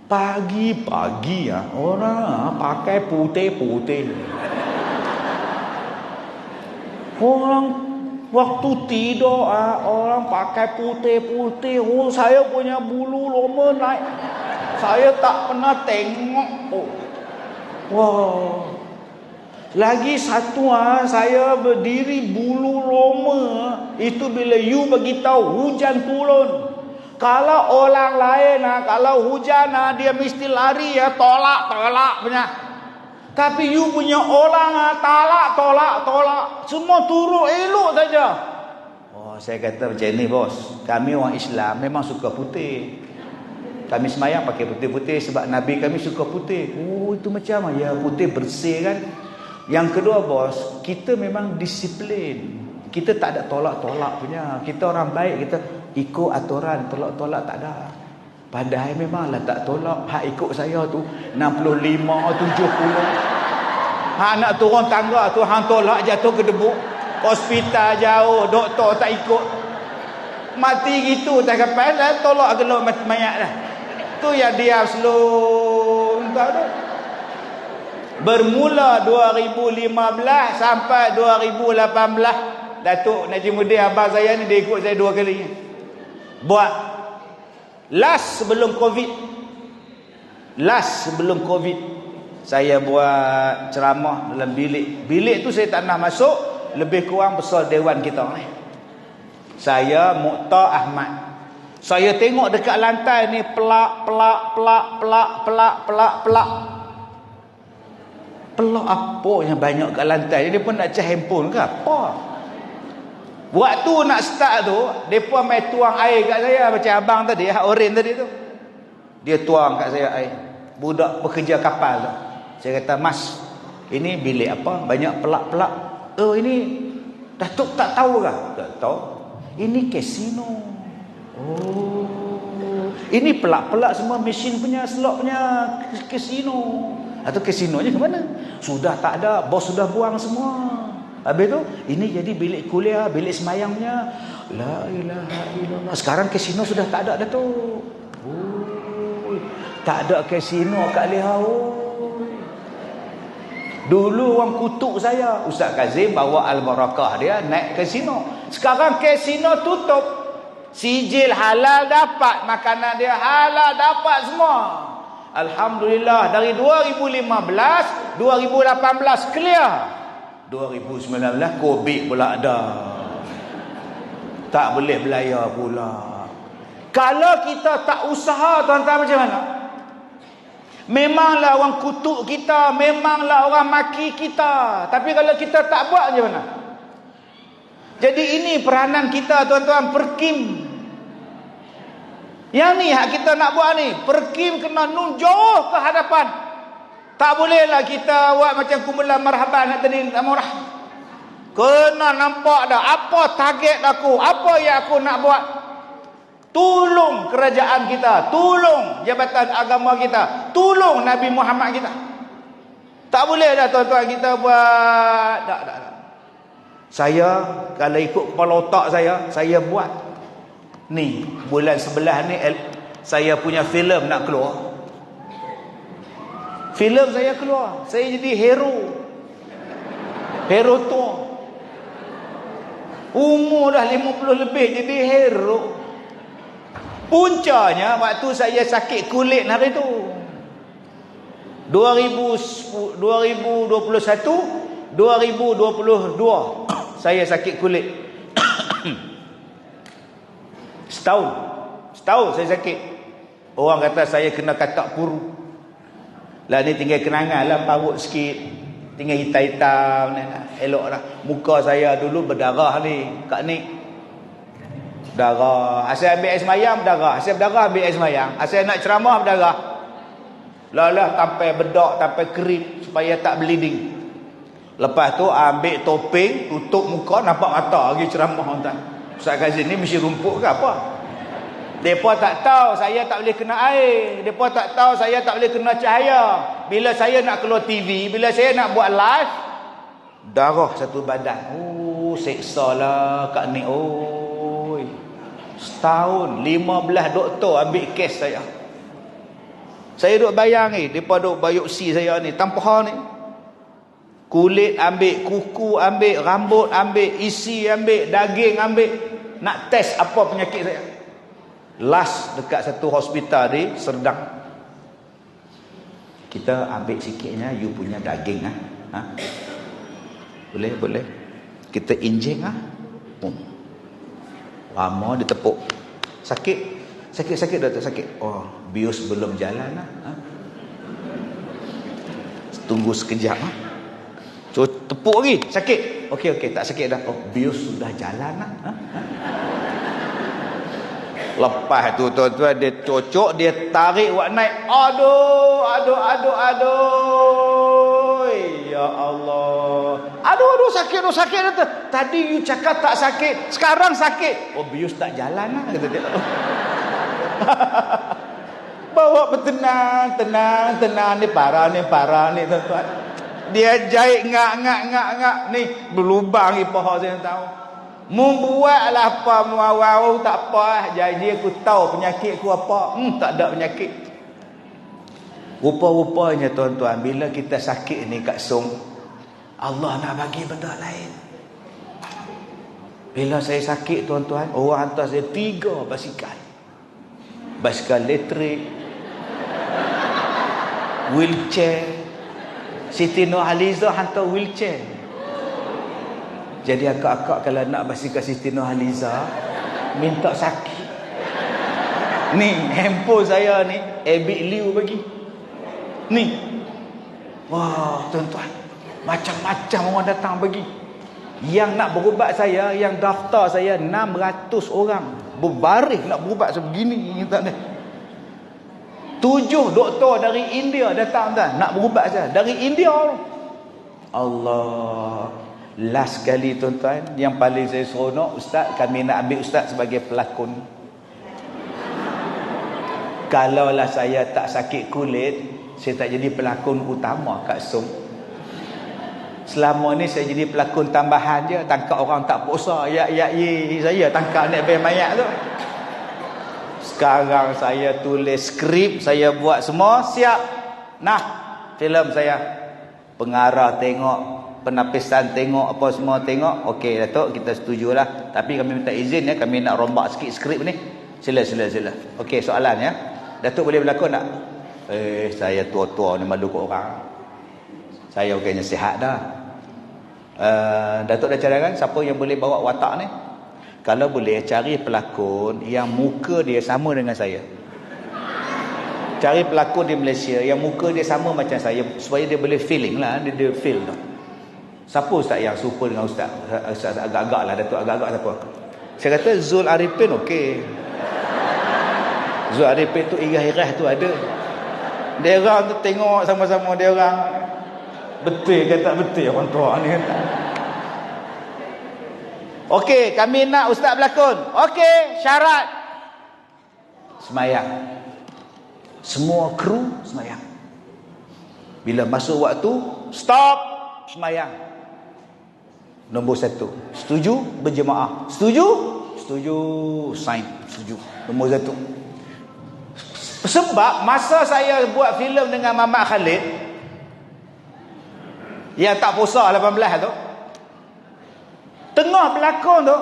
pagi-pagi orang pakai putih-putih. Orang waktu tidur orang pakai putih-putih. Oh, saya punya bulu loma naik. Saya tak pernah tengok. Oh. Wah. Lagi satu saya berdiri bulu loma itu bila you bagi tahu hujan turun. Kalau orang lain kalau hujan dia mesti lari tolak punya. Tapi you punya orang tolak. Semua turun elok saja. Oh, saya kata macam ni bos. Kami orang Islam memang suka putih. Kami semayang pakai putih-putih sebab Nabi kami suka putih. Oh, itu macam ya, putih bersih kan. Yang kedua bos, kita memang disiplin. Kita tak ada tolak-tolak punya. Kita orang baik, kita ikut aturan, tolak-tolak tak ada. Padahal memanglah tak tolak. Hak ikut saya tu 65, 70. Hak nak turun tangga tu hang tolak jatuh ke debu. Hospital jauh, doktor tak ikut. Mati gitu tak kapan dah tolak gelok mayat dah. Tu yang diam slow. Entah dah. Bermula 2015 sampai 2018, Datuk Najimuddin abang saya ni dia ikut saya 2 kali. Buat last sebelum Covid saya buat ceramah dalam bilik tu saya tak nak masuk, lebih kurang besar dewan kita ni. Saya Mukhtar Ahmad. Saya tengok dekat lantai ni pelak. Pelak apa yang banyak kat lantai? Dia pun nak cari handphone ke apa? Waktu nak start tu, depa mai tuang air kat saya macam abang tadi, oren tadi tu. Dia tuang kat saya air. Budak pekerja kapal tu. Saya kata, "Mas, ini bilik apa? Banyak pelak-pelak." "Oh, ini Datuk tak tahu ke?" "Tak tahu. Ini kasino." "Oh, ini pelak-pelak semua mesin punya, slot punya kasino." "Atau kasinonya ke mana?" "Sudah tak ada, bos sudah buang semua." Habis tu, ini jadi bilik kuliah, bilik semayangnya. La ilaha illallah. Sekarang kasino sudah tak ada dah tu. Oh, tak ada kasino kat Leha. Dulu orang kutuk saya, Ustaz Kazim bawa Al-Barakah dia naik kasino. Sekarang kasino tutup. Sijil halal dapat, makanan dia halal dapat semua. Alhamdulillah, dari 2015, 2018 clear. 2019 Covid pula ada. Tak boleh belayar pula. Kalau kita tak usaha, tuan-tuan, macam mana? Memanglah orang kutuk kita, memanglah orang maki kita, tapi kalau kita tak buat, macam mana? Jadi ini peranan kita, tuan-tuan, Perkim. Yang ni hak kita nak buat ni, Perkim kena jauh ke hadapan. Tak bolehlah kita buat macam kumpulan marhaban tadi, tak murah. Kena nampak dah apa target aku, apa yang aku nak buat. Tolong kerajaan kita, tolong jabatan agama kita, tolong Nabi Muhammad kita. Tak boleh dah, tuan-tuan, kita buat. Tak. Saya kalau ikut kepala otak saya buat. Ni bulan 11 ni saya punya filem nak keluar. Filem saya keluar, saya jadi hero tua. Umur dah 50 lebih jadi hero. Puncanya waktu saya sakit kulit hari tu 2021 2022 saya sakit kulit. setahun saya sakit. Orang kata saya kena katak puru. Lah ni tinggal kenangan lah, parut sikit, tinggal hitam-hitam, elok lah. Muka saya dulu berdarah ni, kat ni darah. Asal ambil air semayang berdarah, asal berdarah ambil air semayang, asal nak ceramah berdarah. Lah sampai bedak, sampai kerip supaya tak bleeding. Lepas tu ambil topeng, tutup muka, nampak mata lagi ceramah. Ustaz Kazim ni mesti rumput ke apa? Mereka tak tahu saya tak boleh kena air. Mereka tak tahu saya tak boleh kena cahaya. Bila saya nak keluar TV, bila saya nak buat live, darah satu badan. Oh, seksa lah kat ni. Oh, setahun 15 doktor ambil kes saya. Saya duk bayang ni, mereka duk biopsi saya ni, tanpa ni. Kulit ambil, kuku ambil, rambut ambil, isi ambil, daging ambil. Nak test apa penyakit saya. Last dekat satu hospital di Serdang. Kita ambil sikitnya you punya daging ha? Boleh. Kita injek lama dia tepuk. Sakit Datuk, sakit. Oh, bius belum jalan Tunggu sekejap tepuk lagi. Sakit. Okey, tak sakit dah. Oh, bius sudah jalan Lepas tu, tuan-tuan, dia cocok, dia tarik buat naik. Aduh. Ya Allah. Aduh, sakit. Tadi you cakap tak sakit, sekarang sakit. Oh, bius tak jalan kata dia. Bawa bertenang, tenang. Ni parah ni, tuan-tuan. Dia jahit ngak. Ni berlubang paha saya tahu. Membuatlah apa mau tak apa. Jadi aku tahu penyakit aku apa. Tak ada penyakit. Rupa-rupanya tuan-tuan, bila kita sakit ni kat Song, Allah nak bagi benda lain. Bila saya sakit tuan-tuan, orang hantar saya 3 basikal. Basikal elektrik, wheelchair. Siti Nurhaliza hantar wheelchair. Jadi akak-akak kalau nak basikal Siti Nurhaliza, minta sakit. Ni handphone saya ni Abid Liu bagi. Ni. Wah, tuan-tuan, macam-macam orang datang bagi. Yang nak berubat saya, yang daftar saya 600 orang. Berbaris nak berubat sebegini tak ada. 7 doktor dari India datang tuan nak berubat saya. Dari India. Allah. Last kali tuan-tuan, yang paling saya seronok, ustaz, kami nak ambil ustaz sebagai pelakon. Kalaulah saya tak sakit kulit, saya tak jadi pelakon utama kat Som. Selama ni saya jadi pelakon tambahan je, tangkap orang tak puasa, saya tangkap naik bel mayat tu. Sekarang saya tulis skrip, saya buat semua, siap. Nah, filem saya. Pengarah tengok, penapisan tengok, apa semua tengok. Okey Datuk, kita setujulah. Tapi kami minta izin ya, kami nak rombak sikit skrip ni. Sila. Okey, soalan ya. Datuk boleh berlakon tak? Saya tua-tua ni, malu kat orang. Saya bukannya sihat dah. Datuk dah cadangkan siapa yang boleh bawa watak ni? Kalau boleh, cari pelakon yang muka dia sama dengan saya. Cari pelakon di Malaysia yang muka dia sama macam saya, supaya dia boleh feeling lah. Dia feel tu. Siapa ustaz yang serupa dengan ustaz? Ustaz agak-agak lah, Datuk agak-agak siapa? Saya kata Zul Arifin okey. Zul Arifin tu irah-irah tu ada. Dia orang tu tengok sama-sama dia orang. Betul ke tak betul orang tua ni kata. Okey, kami nak ustaz berlakon. Okey, syarat semayang. Semua kru semayang. Bila masuk waktu, stop, semayang. Nombor 1, setuju berjemaah. Setuju? Setuju, sign, setuju. Nombor 1. Sebab masa saya buat filem dengan Mamat Khalid yang tak puasa 18 tu, tengah berlakon tu,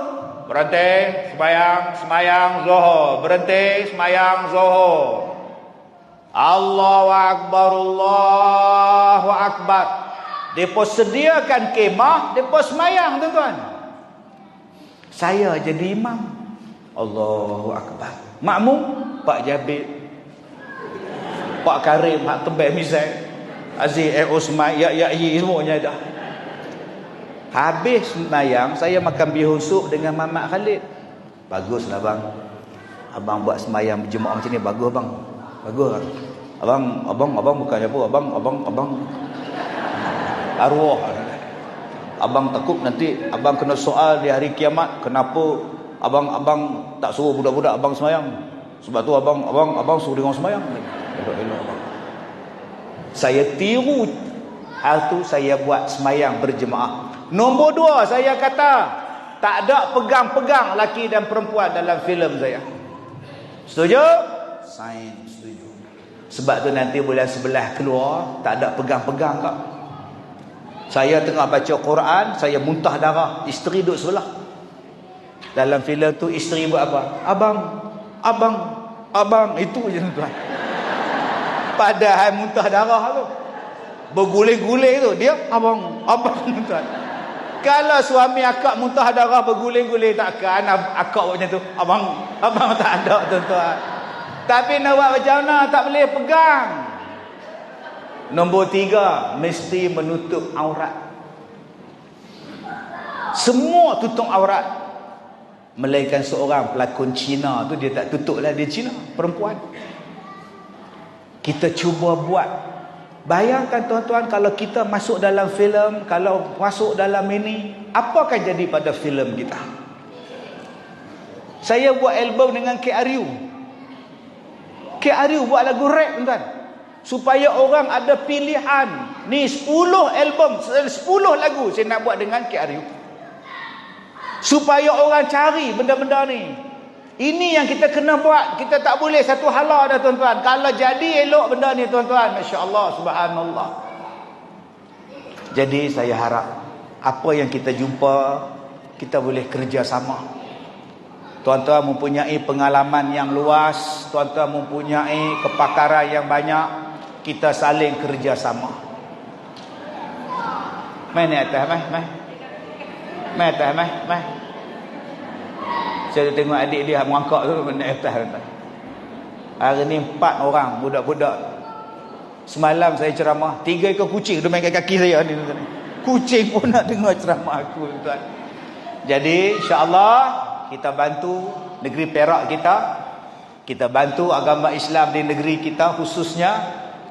berhenti, semayang Zuhur, berhenti, semayang Zuhur. Allahu Akbar, Allahu Akbar. Depa sediakan kemah, depa semayang tuan-tuan. Saya jadi imam. Allahu Akbar. Makmum Pak Jabir, Pak Karim, Pak Tebel Mizan, Aziz Osman, Ya'yi semuanya dah. Habis semayang, saya makan bihun sup dengan Mamat Khalid. Baguslah bang. Abang buat semayang berjemaah macam ni bagus bang. Bagus bang. Abang bukan apa, abang arwah. Abang takut nanti abang kena soal di hari kiamat, kenapa abang tak suruh budak-budak abang semayang. Sebab tu abang suruh dia orang semayang. Saya tiru hal tu, saya buat semayang berjemaah. Nombor 2, saya kata tak ada pegang-pegang laki dan perempuan dalam filem saya. Setuju? Sign, setuju. Sebab tu nanti bulan 11 keluar, tak ada pegang-pegang tak. Saya tengah baca Quran, saya muntah darah, isteri duduk sebelah. Dalam filem tu isteri buat apa? Abang, itu je tuan. Padahal muntah darah tu, berguling-guling tu, dia abang tuan. Kalau suami akak muntah darah berguling-guling, takkan akak buat macam tu. Abang tak ada tuan-tuan. Tapi nak buat macam mana, tak boleh pegang. Nombor 3, mesti menutup aurat. Semua tutup aurat. Melainkan seorang pelakon Cina tu, dia tak tutup lah, dia Cina, perempuan. Kita cuba buat. Bayangkan tuan-tuan, kalau kita masuk dalam filem, kalau masuk dalam ini, apa akan jadi pada filem kita? Saya buat album dengan KRU. KRU buat lagu rap tuan-tuan, supaya orang ada pilihan. Ni 10 album, 10 lagu saya nak buat dengan KRU, supaya orang cari benda-benda ni. Ini yang kita kena buat. Kita tak boleh satu hala dah tuan-tuan. Kalau jadi elok benda ni tuan-tuan, masya-Allah, subhanallah. Jadi saya harap apa yang kita jumpa, kita boleh kerjasama. Tuan-tuan mempunyai pengalaman yang luas, tuan-tuan mempunyai kepakaran yang banyak, kita saling kerjasama. Mai ni atas, mai. Mai atas, mai. Saya tengok adik dia merangkak tu naik atas. Hari ni 4 orang budak-budak. Semalam saya ceramah, 3 ekor kucing dia main kat kaki saya ni. Kucing pun nak dengar ceramah aku tuan. Jadi insya-Allah kita bantu negeri Perak kita. Kita bantu agama Islam di negeri kita khususnya.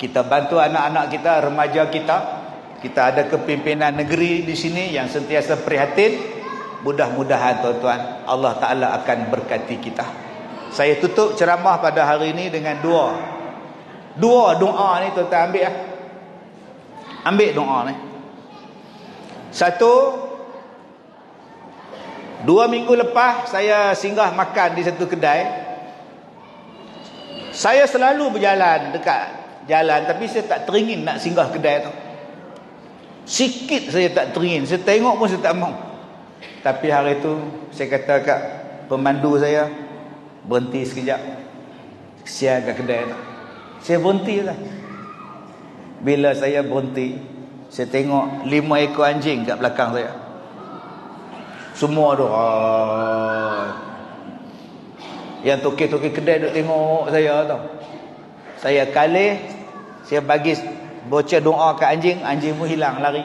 Kita bantu anak-anak kita, remaja kita. Kita ada kepimpinan negeri di sini yang sentiasa prihatin. Mudah-mudahan tuan-tuan Allah Ta'ala akan berkati kita. Saya tutup ceramah pada hari ini dengan dua doa ni tuan-tuan ambil lah. Ambil doa ni. Satu, 2 minggu lepas saya singgah makan di satu kedai. Saya selalu berjalan dekat jalan, tapi saya tak teringin nak singgah kedai tu. Sikit saya tak teringin, saya tengok pun saya tak mahu. Tapi hari itu saya kata kat pemandu saya, berhenti sekejap. Kesian kat kedai tu. Saya berhenti lah. Bila saya berhenti, saya tengok 5 ekor anjing kat belakang saya. Semua tu yang toki-toki kedai duk tengok saya tau. Saya kalih, saya bagi baca doa kat anjing, anjing pun hilang lari.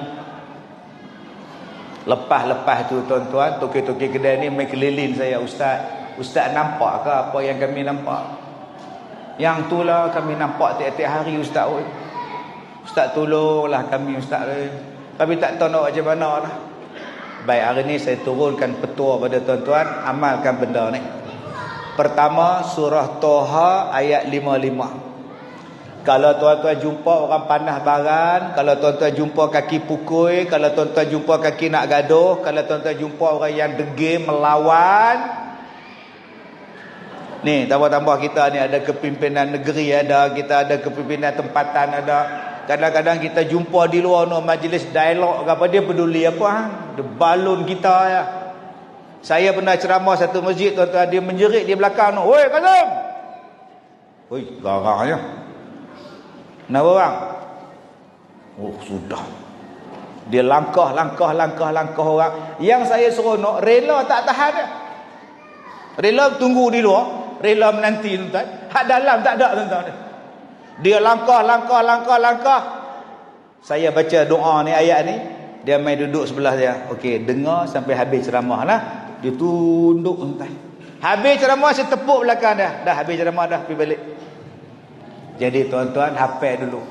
Lepas tu tuan-tuan, toki-toki kedai ni main keliling saya, Ustaz nampak ke apa yang kami nampak? Yang tu lah kami nampak tiap-tiap hari Ustaz. Ustaz tolonglah kami Ustaz. Tapi tak tahu nak macam mana lah. Baik, hari ni saya turunkan petua pada tuan-tuan, amalkan benda ni. Pertama, surah Toha ayat 55. Kalau tuan-tuan jumpa orang panah baran, kalau tuan-tuan jumpa kaki pukul, kalau tuan-tuan jumpa kaki nak gaduh, kalau tuan-tuan jumpa orang yang degil melawan, ni tambah-tambah kita ni ada kepimpinan negeri ada, kita ada kepimpinan tempatan ada. Kadang-kadang kita jumpa di luar no majlis dialog apa, dia peduli apa? Dia balun kita ya. Saya pernah ceramah satu masjid tuan-tuan, dia menjerit di belakang tu, "Woi Kazim!" Woi, garangnya. Kenapa bang? Oh sudah. Dia langkah orang. Yang saya seronok, rela tak tahan dia. Rela tunggu di luar, rela menanti tuan-tuan. Hak dalam tak ada tuan-tuan. Dia langkah. Saya baca doa ni, ayat ni, dia main duduk sebelah saya. Okey, dengar sampai habis ceramah lah. Dia tunduk tuan-tuan. Habis ceramah saya tepuk belakang dia. Dah habis ceramah dah, pergi balik. Jadi tuan-tuan hafal dulu.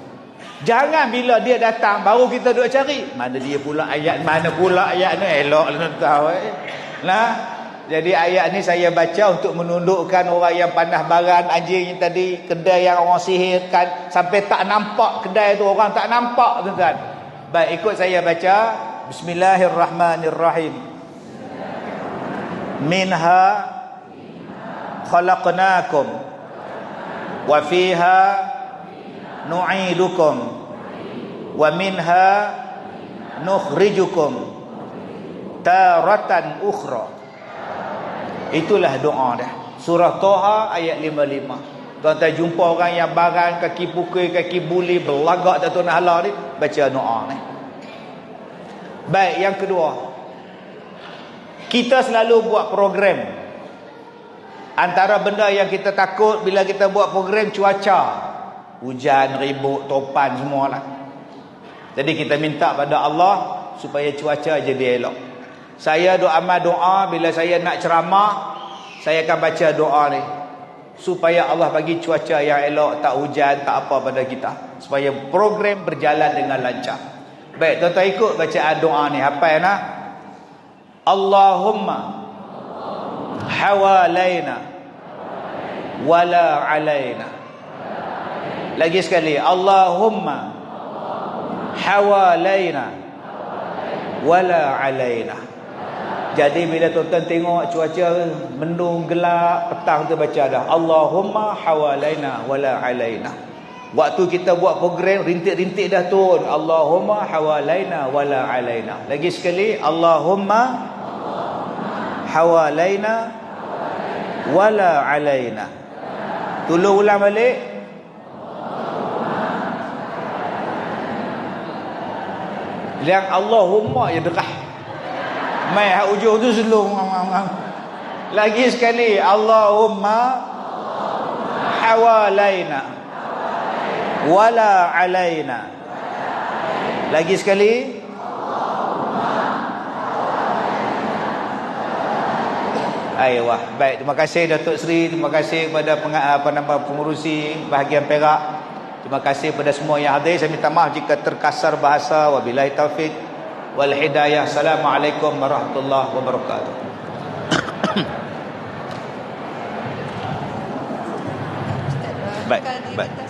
Jangan bila dia datang baru kita duk cari. Mana pula ayat ni, elok lah tahu. Nah, jadi ayat ni saya baca untuk menundukkan orang yang panah baran anjing tadi, kedai yang orang sihirkan sampai tak nampak kedai tu, orang tak nampak tuan-tuan. Baik, ikut saya baca. Bismillahirrahmanirrahim. Minha khalaqnakum wa fiha nu'idukum wa minha nukhrijukum taratan ukhra. Itulah doa dah. Surah Toha ayat 55. Tuan-tuan jumpa orang yang barang, kaki pukul, kaki buli, berlagak tak tahu nak halau ni, baca doa ni. Baik, yang kedua, kita selalu buat program. Antara benda yang kita takut bila kita buat program, cuaca. Hujan, ribut, topan semualah. Jadi kita minta pada Allah supaya cuaca jadi elok. Saya amal doa bila saya nak ceramah, saya akan baca doa ni supaya Allah bagi cuaca yang elok, tak hujan, tak apa pada kita, supaya program berjalan dengan lancar. Baik, tuan-tuan ikut bacaan doa ni. Hafal nak? Allahumma hawalaina wala alaina. Lagi sekali, Allahumma hawalaina wala alaina. Jadi bila tuan-tuan tengok cuaca mendung gelap, petang tu baca dah Allahumma hawalaina wala alaina. Waktu kita buat program rintik-rintik dah turun Allahumma hawalaina wala alaina. Lagi sekali Allahumma hawalaina wala alaina. Tolong ulang balik. Yang Allahumma ya dekah. Mai hak ujung tu selung. Lagi sekali Allahumma hawalaina wala alaina. Lagi sekali Aywa. Baik, terima kasih Datuk Seri, terima kasih kepada pengurusi bahagian Perak. Terima kasih kepada semua yang hadir. Saya minta maaf jika terkasar bahasa. Wabillahi taufik wal hidayah. Assalamualaikum warahmatullahi wabarakatuh. Baik, baik.